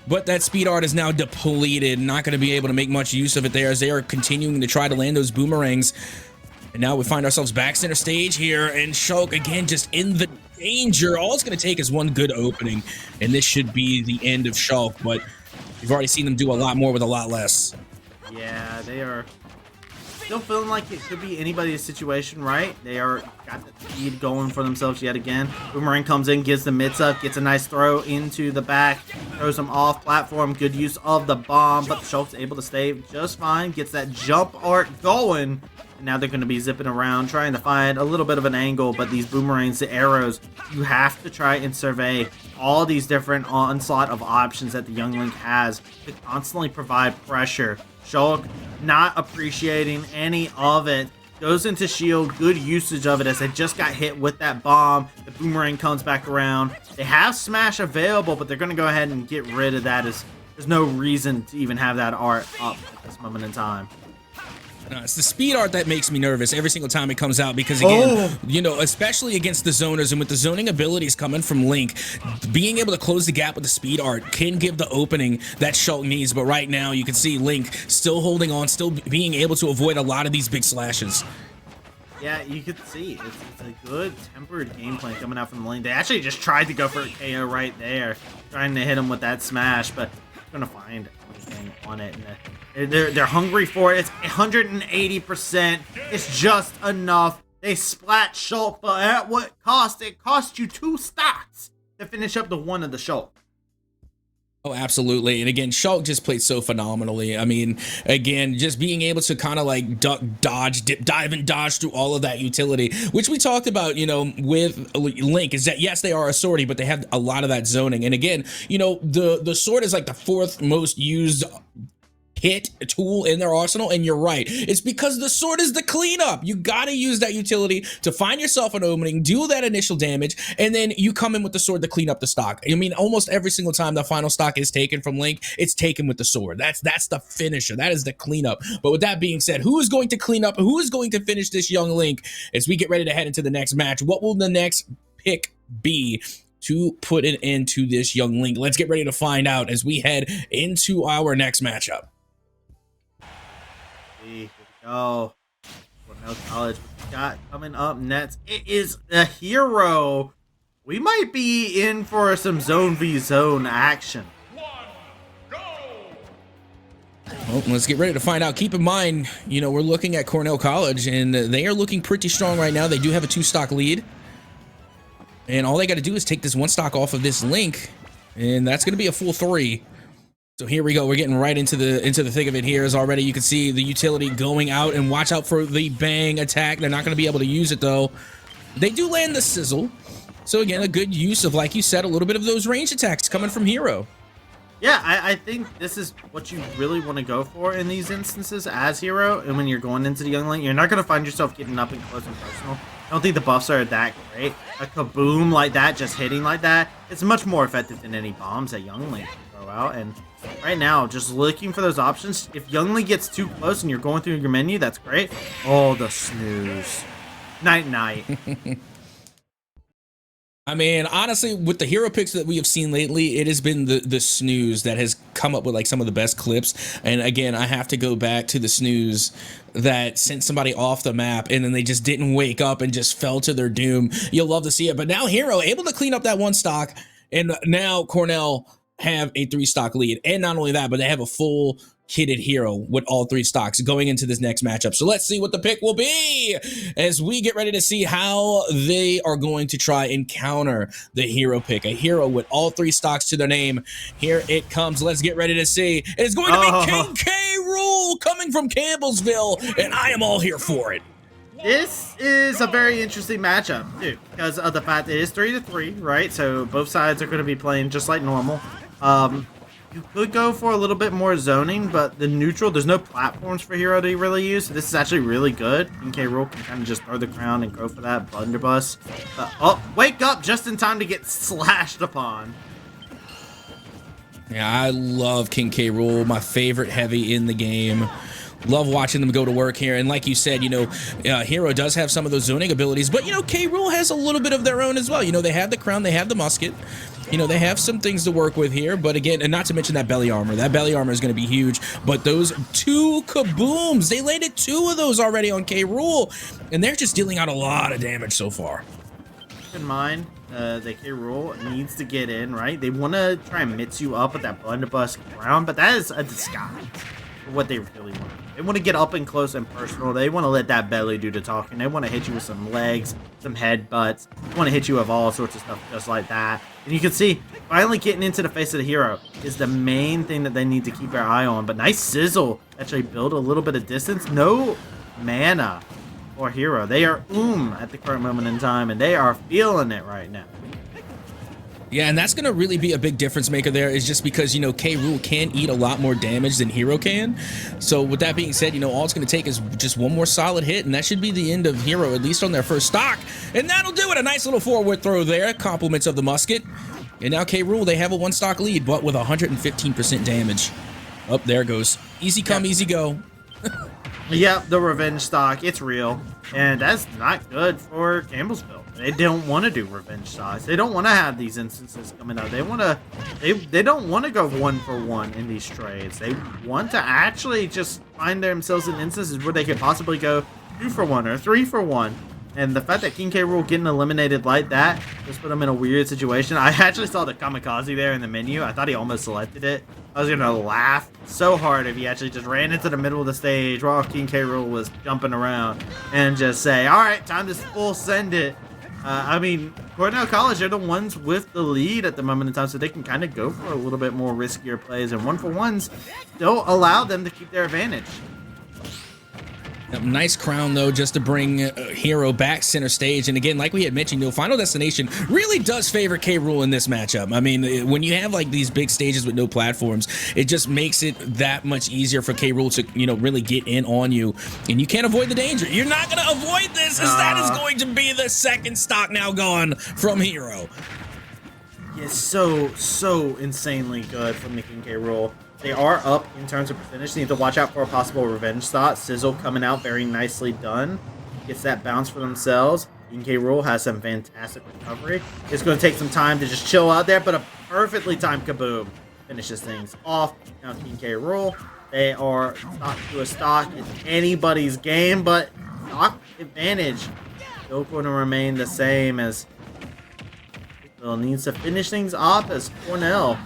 S2: But that speed art is now depleted, not going to be able to make much use of it there as they are continuing to try to land those boomerangs. And now we find ourselves back center stage here, and Shulk again just in the danger. All it's going to take is 1 good opening, and this should be the end of Shulk, but we've already seen them do a lot more with a lot less.
S1: Yeah, they are still feeling like it could be anybody's situation, right? They are got the speed going for themselves yet again. Boomerang comes in, gives the mitts up, gets a nice throw into the back, throws them off platform. Good use of the bomb, but the Shulk's able to stay just fine. Gets that jump art going. And now they're going to be zipping around, trying to find a little bit of an angle, but these boomerangs, the arrows, you have to try and survey all these different onslaught of options that the young Link has to constantly provide pressure. Shulk not appreciating any of it. Goes into shield, good usage of it as they just got hit with that bomb. The boomerang comes back around. They have smash available, but they're going to go ahead and get rid of that as there's no reason to even have that art up at this moment in time.
S2: No, it's the speed art that makes me nervous every single time it comes out because, again, you know, especially against the zoners and with the zoning abilities coming from Link, being able to close the gap with the speed art can give the opening that Shulk needs. But right now, you can see Link still holding on, still being able to avoid a lot of these big slashes.
S1: Yeah, you could see it's a good tempered game plan coming out from the lane. They actually just tried to go for a KO right there, trying to hit him with that smash, but gonna find anything on it. And they're hungry for it. It's 180%. It's just enough. They splat Shulk, but at what cost? It cost you 2 stocks to finish up the 1 of the Shulk.
S2: Oh, absolutely. And again, Shulk just played so phenomenally. I mean, again, just being able to kind of like duck, dodge, dip, dive, and dodge through all of that utility, which we talked about, you know, with Link, is that, yes, they are a sortie, but they have a lot of that zoning. And again, you know, the sword is like the 4th most used hit tool in their arsenal, and you're right. It's because the sword is the cleanup. You gotta use that utility to find yourself an opening, do that initial damage, and then you come in with the sword to clean up the stock. I mean, almost every single time the final stock is taken from Link, it's taken with the sword. That's the finisher. That is the cleanup. But with that being said, who is going to clean up? Who is going to finish this young Link as we get ready to head into the next match? What will the next pick be to put an end to this young Link? Let's get ready to find out as we head into our next matchup.
S1: Here we go. Cornell College, what we got coming up next? It is a hero. We might be in for some zone v zone action.
S2: Well, let's get ready to find out. Keep in mind, you know, we're looking at Cornell College, and they are looking pretty strong right now. They do have a 2-stock lead. And all they got to do is take this 1 stock off of this Link, and that's going to be a full 3. So here we go. We're getting right into the thick of it here. As already you can see the utility going out, and watch out for the bang attack. They're not going to be able to use it, though. They do land the sizzle. So again, a good use of, like you said, a little bit of those range attacks coming from Hero.
S1: Yeah, I think this is what you really want to go for in these instances as Hero. And when you're going into the young Link, you're not going to find yourself getting up and close and personal. I don't think the buffs are that great. A kaboom like that, just hitting like that, it's much more effective than any bombs that young Link can throw out. And right now, just looking for those options. If young Link gets too close and you're going through your menu, that's great. Oh, the snooze. Night, night.
S2: I mean, honestly, with the hero picks that we have seen lately, it has been the snooze that has come up with like some of the best clips. And again, I have to go back to the snooze that sent somebody off the map and then they just didn't wake up and just fell to their doom. You'll love to see it. But now Hero able to clean up that 1 stock, and now Cornell have a 3-stock lead. And not only that, but they have a full kitted Hero with all 3 stocks going into this next matchup. So let's see what the pick will be as we get ready to see how they are going to try and counter the Hero pick. A Hero with all 3 stocks to their name. Here it comes. Let's get ready to see. It's going to be King K. Rool coming from Campbellsville, and I am all here for it.
S1: This is a very interesting matchup, too, because of the fact that it is 3-3, right? So both sides are going to be playing just like normal. You could go for a little bit more zoning, but the neutral, there's no platforms for Hero to really use. So this is actually really good. King K. Rool can kind of just throw the crown and go for that blunderbuss. Oh, wake up just in time to get slashed upon.
S2: Yeah, I love King K. Rool, my favorite heavy in the game. Love watching them go to work here. And like you said, you know, Hero does have some of those zoning abilities, but, you know, K. Rool has a little bit of their own as well. You know, they have the crown, they have the musket. You know, they have some things to work with here, but again, and not to mention that belly armor. That belly armor is going to be huge, but those 2 kabooms, they landed 2 of those already on K. Rool, and they're just dealing out a lot of damage so far.
S1: Keep in mind, that K. Rool needs to get in, right? They want to try and mix you up with that blunderbuss crown, but that is a disguise for what they really want. They want to get up and close and personal. They want to let that belly do the talking. They want to hit you with some legs, some headbutts. They want to hit you with all sorts of stuff just like that. And you can see, finally getting into the face of the Hero is the main thing that they need to keep their eye on. But nice sizzle. Actually build a little bit of distance. No mana for Hero. They are at the current moment in time, and they are feeling it right now.
S2: Yeah, and that's going to really be a big difference maker there, is just because, you know, K. Rool can eat a lot more damage than Hero can. So with that being said, you know, all it's going to take is just 1 more solid hit, and that should be the end of Hero, at least on their first stock. And that'll do it. A nice little forward throw there, compliments of the musket. And now K. Rool, they have a 1-stock lead, but with 115% damage. Oh, there it goes. Easy come, easy go.
S1: Yep, the revenge stock, it's real. And that's not good for Campbellsville. They don't want to do revenge stocks. They don't want to have these instances coming out. They want to, they don't want to go 1-for-1 in these trades. They want to actually just find themselves in instances where they could possibly go 2-for-1 or 3-for-1. And the fact that King K. Rool getting eliminated like that just put him in a weird situation. I actually saw the kamikaze there in the menu. I thought he almost selected it. I was going to laugh so hard if he actually just ran into the middle of the stage while King K. Rool was jumping around and just say, all right, time to full send it. I mean, Cornell College, they're the ones with the lead at the moment in time, so they can kind of go for a little bit more riskier plays. And 1-for-1s don't allow them to keep their advantage.
S2: Nice crown, though, just to bring Hero back center stage. And again, like we had mentioned, Final Destination really does favor K. Rool in this matchup. I mean, when you have like these big stages with no platforms, it just makes it that much easier for K. Rool to, really get in on you. And you can't avoid the danger. You're not going to avoid this, as that is going to be the second stock now gone from Hero.
S1: It's so insanely good from the King K. Rool. They are up in terms of percentage. They need to watch out for a possible revenge thought. Sizzle coming out very nicely done. Gets that bounce for themselves. King K. Rool has some fantastic recovery. It's going to take some time to just chill out there, but a perfectly timed kaboom finishes things off. Now King K. Rool, they are stock to a stock. It's anybody's game, but stock advantage still going to remain the same, as Bill needs to finish things off as Cornell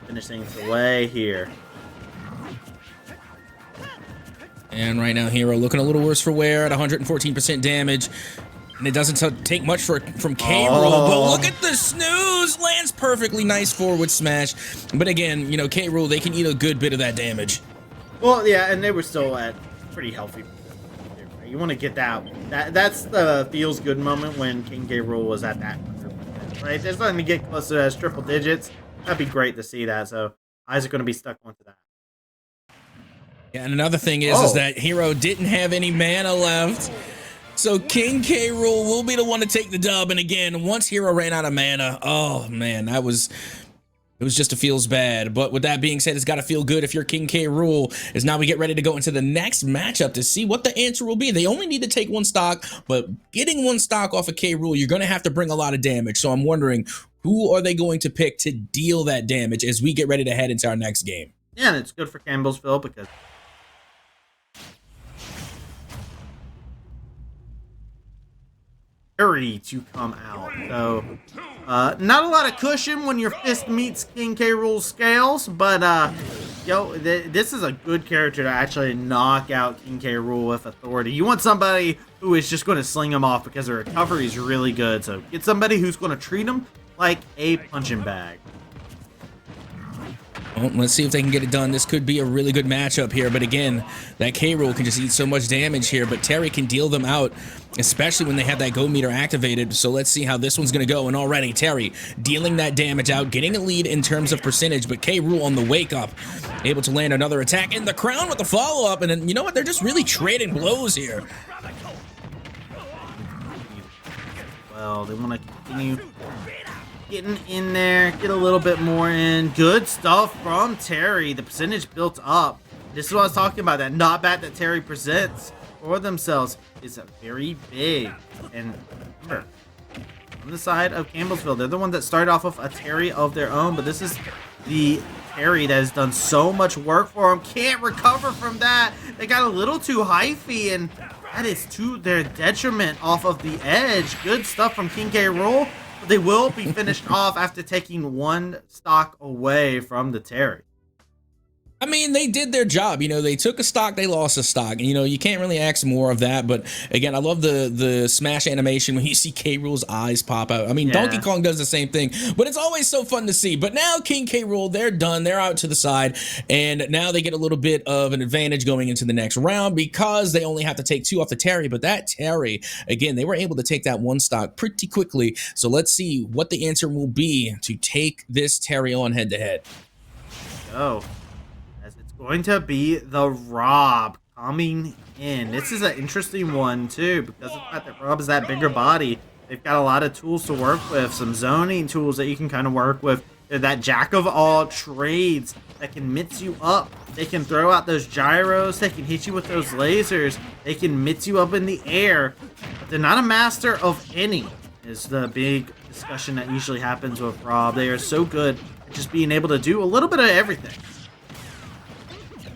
S1: finish things away here.
S2: And right now, Hero looking a little worse for wear at 114% damage. And it doesn't take much from K. Rool, but look at the snooze! Lands perfectly nice forward smash. But again, K. Rool, they can eat a good bit of that damage.
S1: Well, yeah, and they were still at pretty healthy. You want to get that. That's the feels good moment when King K. Rool was at that 100%, right? There's nothing to get close to those triple digits. That'd be great to see that. So eyes are going to be stuck onto that.
S2: Yeah, and another thing is that Hero didn't have any mana left. So King K. Rool will be the one to take the dub. And again, once Hero ran out of mana, oh man, it was just a feels bad. But with that being said, it's got to feel good if you're King K. Rool, as now we get ready to go into the next matchup to see what the answer will be. They only need to take one stock, but getting one stock off of K. Rool, you're going to have to bring a lot of damage. So I'm wondering, who are they going to pick to deal that damage as we get ready to head into our next game?
S1: Yeah, and it's good for Campbellsville because to come out. So not a lot of cushion when your fist meets King K. Rool's scales, but this is a good character to actually knock out King K. Rool with authority. You want somebody who is just going to sling him off because their recovery is really good. So get somebody who's going to treat him like a punching bag.
S2: Well, let's see if they can get it done. This could be a really good matchup here, but again, that K. Rool can just eat so much damage here, but Terry can deal them out, especially when they have that go meter activated. So let's see how this one's going to go. And already Terry dealing that damage out, getting a lead in terms of percentage, but K. Rool on the wake up, able to land another attack in the crown with the follow-up. And then, you know what? They're just really trading blows here.
S1: Well, they want to continue getting in there, get a little bit more in. Good stuff from Terry. The percentage built up. This is what I was talking about. That not bad that Terry presents for themselves is very big. And remember, on the side of Campbellsville, they're the one that started off with a Terry of their own, but this is the Terry that has done so much work for them. Can't recover from that. They got a little too hyphy, and that is to their detriment off of the edge. Good stuff from King K. Rool. They will be finished off after taking one stock away from the Terry.
S2: I mean, they did their job. They took a stock, they lost a stock. You can't really ask more of that. But again, I love the smash animation when you see K. Rool's eyes pop out. I mean, yeah. Donkey Kong does the same thing, but it's always so fun to see. But now King K. Rool, they're done. They're out to the side, and now they get a little bit of an advantage going into the next round because they only have to take two off the Terry. But that Terry, again, they were able to take that one stock pretty quickly. So let's see what the answer will be to take this Terry on head-to-head.
S1: Oh. Going to be the Rob coming in. This is an interesting one too, because of the fact that Rob is that bigger body. They've got a lot of tools to work with, some zoning tools that you can kind of work with. They're that jack of all trades that can mix you up. They can throw out those gyros. They can hit you with those lasers. They can mix you up in the air. But they're not a master of any, is the big discussion that usually happens with Rob. They are so good at just being able to do a little bit of everything.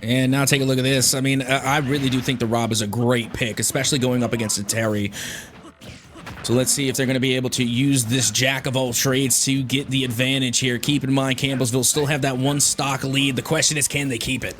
S2: And now take a look at this. I mean, I really do think the Rob is a great pick, especially going up against a Terry. So let's see if they're going to be able to use this jack of all trades to get the advantage here. Keep in mind, Campbellsville still have that one stock lead. The question is, can they keep it?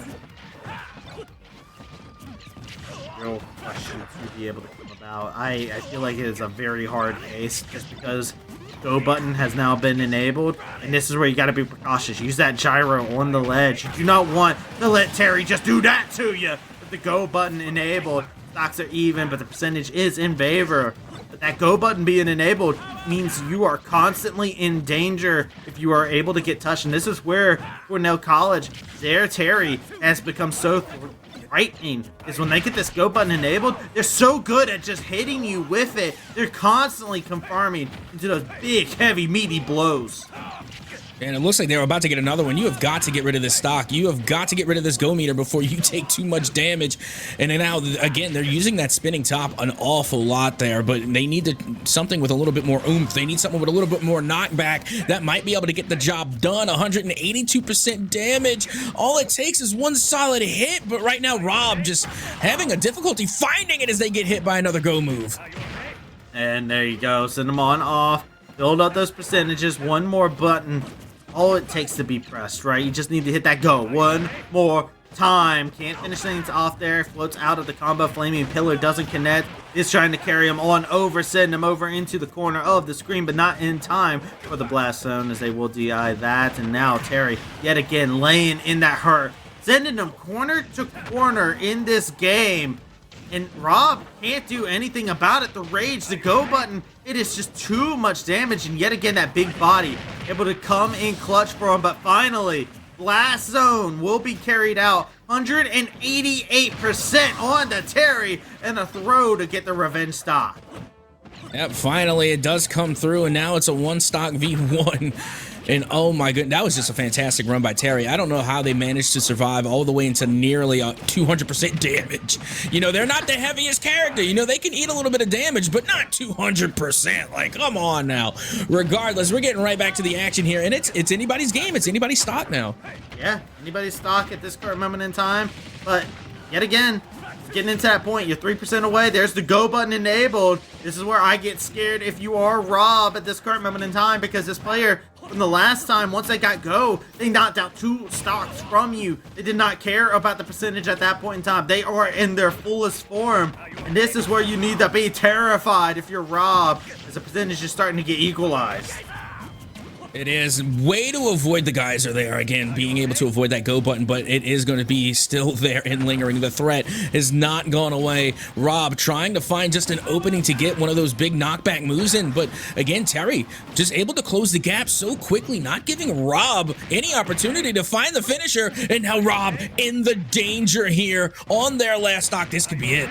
S1: Real question to be able to come about. I feel like it is a very hard case just because go button has now been enabled, and this is where you got to be precautious. Use that gyro on the ledge. You do not want to let Terry just do that to you. the go button enabled. Stocks are even, but the percentage is in favor. But that go button being enabled means you are constantly in danger if you are able to get touched. And this is where Cornell College, their Terry, has become so frightening, is when they get this go button enabled, they're so good at just hitting you with it. They're constantly confirming into those big, heavy, meaty blows.
S2: And it looks like they're about to get another one. You have got to get rid of this stock. You have got to get rid of this go meter before you take too much damage. And then now, again, they're using that spinning top an awful lot there, but they need something with a little bit more oomph. They need something with a little bit more knockback that might be able to get the job done. 182% damage. All it takes is one solid hit, but right now, Rob just having a difficulty finding it as they get hit by another go move.
S1: And there you go. Send them on off. Build up those percentages. One more button. All it takes to be pressed, right? You just need to hit that go one more time. Can't finish things off there. Floats out of the combo. Flaming Pillar doesn't connect. Is trying to carry him on over, send him over into the corner of the screen, but not in time for the blast zone as they will DI that. And now Terry yet again laying in that hurt, sending him corner to corner in this game. And Rob can't do anything about it. The rage, the go button, it is just too much damage. And yet again, that big body able to come in clutch for him. But finally, blast zone will be carried out. 188% on the Terry, and a throw to get the revenge stock.
S2: Yep, finally it does come through, and now it's a one stock V1. And oh my goodness, that was just a fantastic run by Terry. I don't know how they managed to survive all the way into nearly 200% damage. You know, they're not the heaviest character. You know, they can eat a little bit of damage, but not 200%. Like, come on now. Regardless, we're getting right back to the action here, and it's anybody's game. It's anybody's stock now.
S1: Yeah, anybody's stock at this current moment in time. But yet again, getting into that point, you're 3% away. There's the go button enabled. This is where I get scared if you are Rob at this current moment in time, because this player from the last time, once they got go, they knocked out 2 stocks from you. They did not care about the percentage at that point in time. They are in their fullest form, and this is where you need to be terrified if you're Rob, as the percentage is starting to get equalized.
S2: It is. Way to avoid the geyser there. Again, being able to avoid that go button, but it is going to be still there and lingering. The threat has not gone away. Rob trying to find just an opening to get one of those big knockback moves in, but again, Terry just able to close the gap so quickly, not giving Rob any opportunity to find the finisher, and now Rob in the danger here on their last stock. This could be it.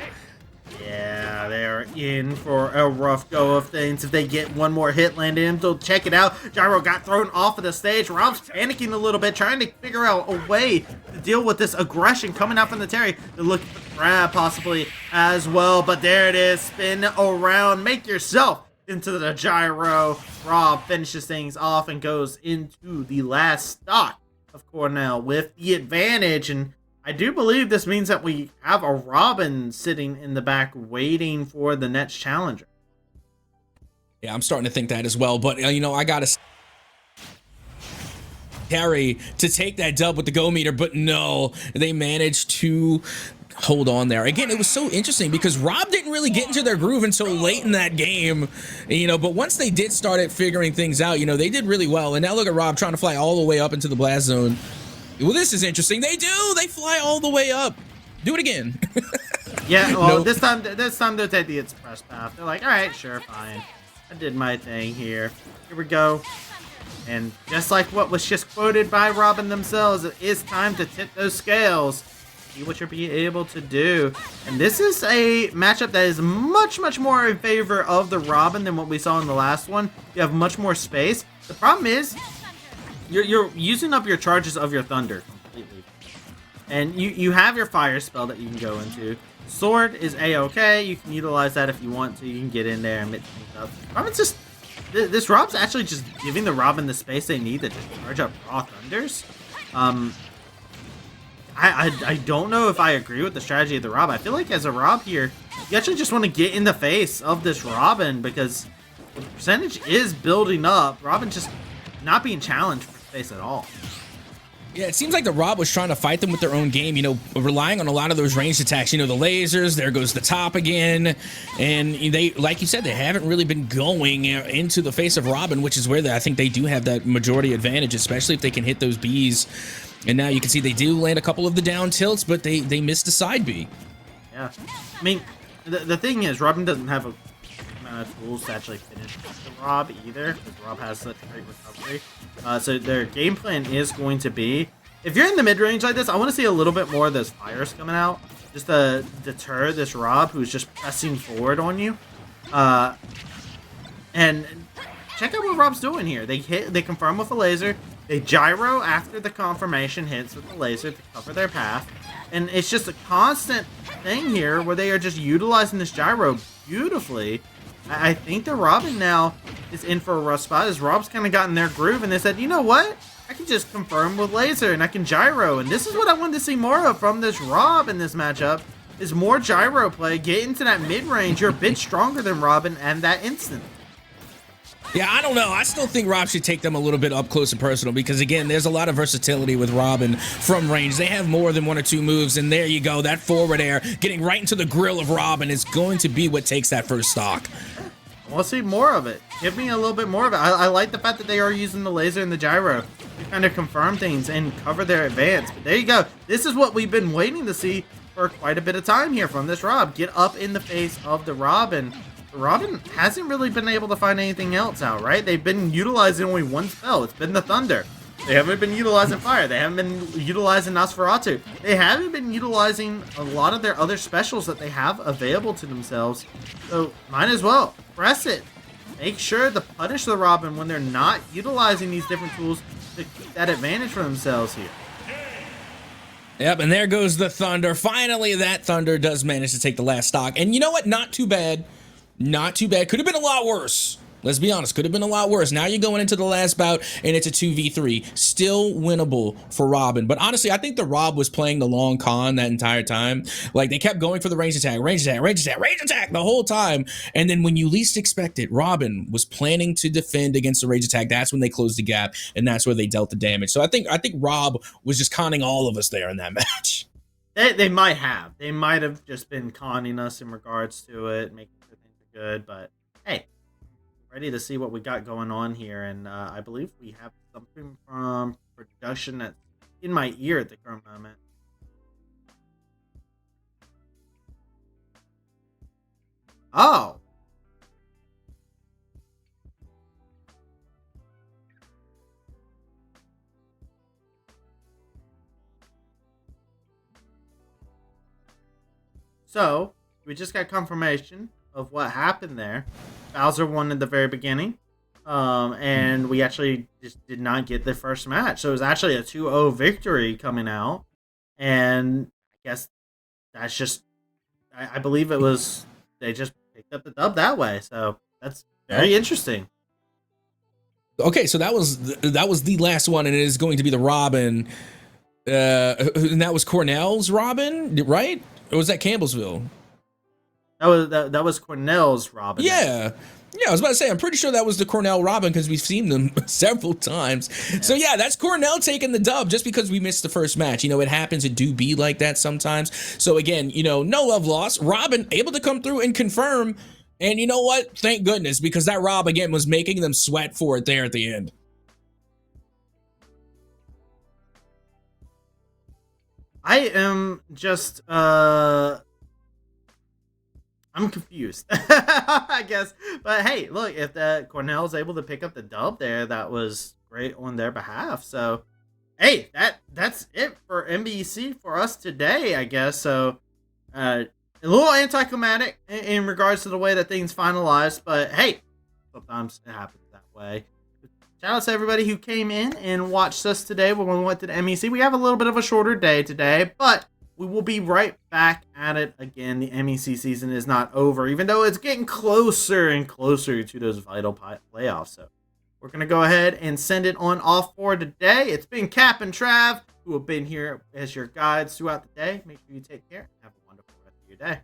S1: Yeah, they're in for a rough go of things. If they get one more hit landed in, they'll check it out. Gyro got thrown off of the stage. Rob's panicking a little bit, trying to figure out a way to deal with this aggression coming out from the Terry. They're looking for the grab possibly as well, but there it is. Spin around, make yourself into the gyro. Rob finishes things off and goes into the last stock of Cornell with the advantage. And I do believe this means that we have a Robin sitting in the back waiting for the next challenger.
S2: Yeah, I'm starting to think that as well. But, you know, I got to Terry to take that dub with the go meter, but no, they managed to hold on there. Again, it was so interesting because Rob didn't really get into their groove until late in that game, you know, but once they did start figuring things out, you know, they did really well. And now look at Rob trying to fly all the way up into the blast zone. Well, this is interesting. They do. They fly all the way up. Do it again.
S1: Yeah, well,
S2: Nope.
S1: this time they'll take the express path. They're like, all right, sure, fine. I did my thing here. Here we go. And just like what was just quoted by Robin themselves, it is time to tip those scales. See what you'll be able to do. And this is a matchup that is much, much more in favor of the Robin than what we saw in the last one. You have much more space. The problem is, you're using up your charges of your Thunder completely. And you have your Fire spell that you can go into. Sword is A-okay. You can utilize that if you want to. You can get in there and mix things up. Robin's just... This Rob's actually just giving the Robin the space they need to just charge up raw Thunders. I don't know if I agree with the strategy of the Rob. I feel like as a Rob here, you actually just want to get in the face of this Robin because the percentage is building up. Robin just not being challenged for space at all.
S2: Yeah, it seems like the Rob was trying to fight them with their own game, you know, relying on a lot of those ranged attacks. You know, the lasers, there goes the top again. And they, like you said, they haven't really been going into the face of Robin, which is where I think they do have that majority advantage, especially if they can hit those bees. And now you can see they do land a couple of the down tilts, but they missed the side B.
S1: Yeah. I mean, the thing is, Robin doesn't have a amount of tools to actually finish the Rob either, because Rob has such great recovery. So their game plan is going to be, if you're in the mid-range like this, I want to see a little bit more of those fires coming out, just to deter this Rob who's just pressing forward on you. And check out what Rob's doing here. They confirm with a laser. They gyro after the confirmation hits with the laser to cover their path. And it's just a constant thing here where they are just utilizing this gyro beautifully. I think the Robin now is in for a rough spot, as Rob's kind of gotten their groove, and they said, you know what? I can just confirm with laser, and I can gyro. And this is what I wanted to see more of from this Rob in this matchup, is more gyro play. Get into that mid-range. You're a bit stronger than Robin and that instant.
S2: Yeah, I don't know. I still think Rob should take them a little bit up close and personal because, again, there's a lot of versatility with Robin from range. They have more than one or two moves, and there you go. That forward air getting right into the grill of Robin is going to be what takes that first stock.
S1: I want to see more of it. Give me a little bit more of it. I like the fact that they are using the laser and the gyro to kind of confirm things and cover their advance. But there you go. This is what we've been waiting to see for quite a bit of time here from this Rob. Get up in the face of the Robin. Robin hasn't really been able to find anything else out, right? They've been utilizing only one spell. It's been the Thunder. They haven't been utilizing Fire. They haven't been utilizing Nosferatu. They haven't been utilizing a lot of their other specials that they have available to themselves. So might as well press it. Make sure to punish the Robin when they're not utilizing these different tools to keep that advantage for themselves here.
S2: Yep, and there goes the Thunder. Finally, that Thunder does manage to take the last stock. And you know what? Not too bad. Not too bad. Could have been a lot worse. Let's be honest. Could have been a lot worse. Now you're going into the last bout, and it's a 2v3. Still winnable for Robin. But honestly, I think the Rob was playing the long con that entire time. Like, they kept going for the range attack, range attack, range attack, range attack the whole time. And then when you least expect it, Robin was planning to defend against the range attack. That's when they closed the gap, and that's where they dealt the damage. So I think Rob was just conning all of us there in that match.
S1: They might have. They might have just been conning us in regards to it, making sure things are good. But, hey. Ready to see what we got going on here, and I believe we have something from production that's in my ear at the current moment. Oh. So, we just got confirmation of what happened there. Bowser won at the very beginning, and we actually just did not get the first match. So it was actually a 2-0 victory coming out, and I guess that's just, I believe it was, they just picked up the dub that way. So that's very interesting.
S2: Okay, so that was the last one, and it is going to be the Robin, and that was Cornell's Robin, right? Or was that Campbellsville?
S1: That was Cornell's Robin.
S2: Yeah. Yeah, I was about to say, I'm pretty sure that was the Cornell Robin because we've seen them several times. Yeah. So yeah, that's Cornell taking the dub just because we missed the first match. You know, it happens. It do be like that sometimes. So again, you know, no love lost. Robin able to come through and confirm. And you know what? Thank goodness, because that Rob, again, was making them sweat for it there at the end.
S1: I am just, I'm confused, I guess. But hey, look, if Cornell's able to pick up the dub there, that was great on their behalf. So, hey, that's it for MBC for us today, I guess. So, a little anticlimactic in regards to the way that things finalized. But hey, sometimes it happens that way. Shout out to everybody who came in and watched us today when we went to the MEC. We have a little bit of a shorter day today, but we will be right back at it again. The MEC season is not over, even though it's getting closer and closer to those vital playoffs. So we're going to go ahead and send it on off for today. It's been Cap and Trav, who have been here as your guides throughout the day. Make sure you take care and have a wonderful rest of your day.